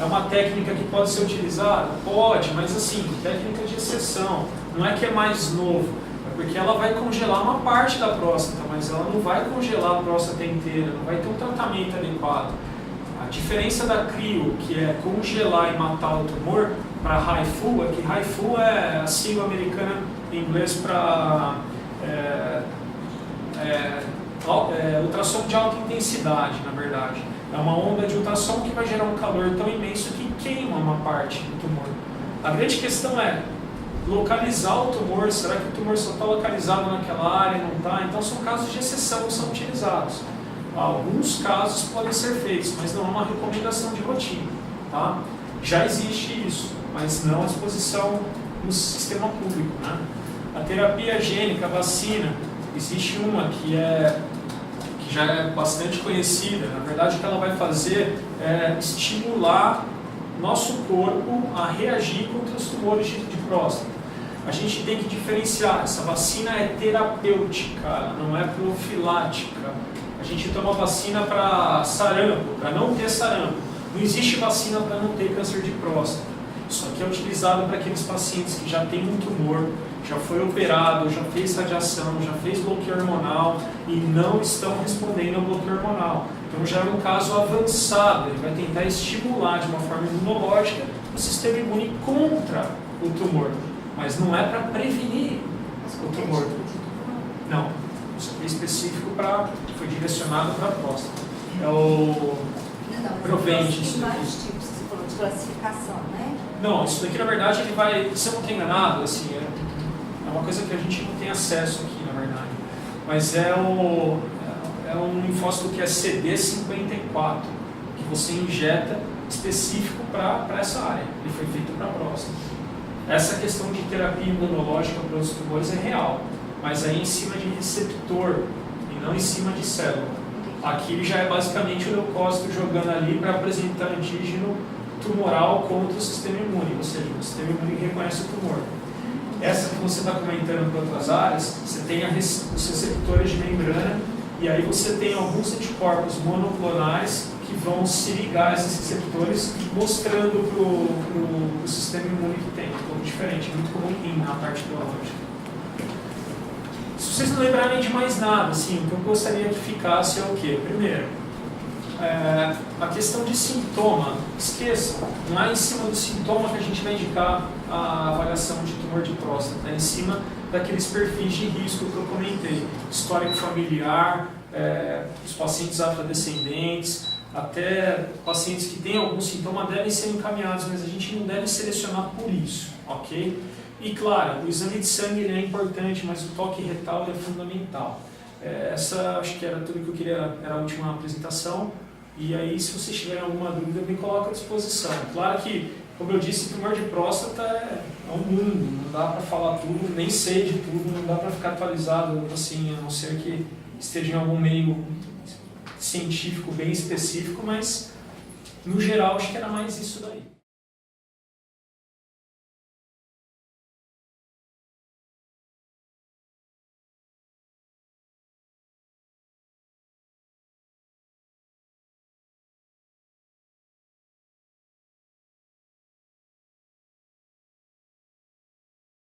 A: É uma técnica que pode ser utilizada? Pode, mas assim, técnica de exceção. Não é que é mais novo, é porque ela vai congelar uma parte da próstata, mas ela não vai congelar a próstata inteira, não vai ter um tratamento adequado. A diferença da crio, que é congelar e matar o tumor, para HIFU, é que HIFU é a sigla americana em inglês para ultrassom de alta intensidade, na verdade. É uma onda de ultrassom que vai gerar um calor tão imenso que queima uma parte do tumor. A grande questão é localizar o tumor. Será que o tumor só está localizado naquela área, não está? Então são casos de exceção que são utilizados. Alguns casos podem ser feitos, mas não é uma recomendação de rotina. Tá? Já existe isso, mas não à disposição no sistema público. Né? A terapia gênica, a vacina, existe uma que já é bastante conhecida. Na verdade, o que ela vai fazer é estimular nosso corpo a reagir contra os tumores de próstata. A gente tem que diferenciar. Essa vacina é terapêutica, não é profilática. A gente toma vacina para sarampo, para não ter sarampo. Não existe vacina para não ter câncer de próstata. Isso aqui é utilizado para aqueles pacientes que já têm um tumor, já foi operado, já fez radiação, já fez bloqueio hormonal e não estão respondendo ao bloqueio hormonal. Então já é um caso avançado, ele vai tentar estimular de uma forma imunológica o sistema imune contra o tumor, mas não é para prevenir o tumor. Não, isso aqui é específico foi direcionado para a próstata. É o Provenge.
B: Tem vários tipos, você falou de classificação, né?
A: Não, isso daqui na verdade ele vai, se eu não estou enganado, assim, é uma coisa que a gente não tem acesso aqui, na verdade. Mas é um linfócito que é CD54, que você injeta específico para essa área. Ele foi feito para a próstata. Essa questão de terapia imunológica para os tumores é real, mas aí em cima de receptor e não em cima de célula. Aqui já é basicamente o leucócito jogando ali para apresentar antígeno tumoral contra o sistema imune, ou seja, o sistema imune reconhece o tumor. Essa que você está comentando para outras áreas, você tem os receptores de membrana e aí você tem alguns anticorpos monoclonais que vão se ligar a esses receptores, mostrando para o sistema imune que tem. Um pouco diferente, muito comum na parte biológica. Se vocês não lembrarem de mais nada, assim, o que eu gostaria que ficasse é o quê? Primeiro, a questão de sintoma, esqueçam, não é em cima do sintoma que a gente vai indicar a avaliação de tumor de próstata, é em cima daqueles perfis de risco que eu comentei, histórico familiar, os pacientes afrodescendentes, até pacientes que têm algum sintoma devem ser encaminhados, mas a gente não deve selecionar por isso, ok? E claro, o exame de sangue ele é importante, mas o toque retal é fundamental. Essa acho que era tudo que eu queria, era a última apresentação. E aí, se vocês tiverem alguma dúvida, me coloco à disposição. Claro que, como eu disse, tumor de próstata é um mundo, não dá para falar tudo, nem sei de tudo, não dá para ficar atualizado assim, a não ser que esteja em algum meio científico bem específico, mas no geral acho que era mais isso daí.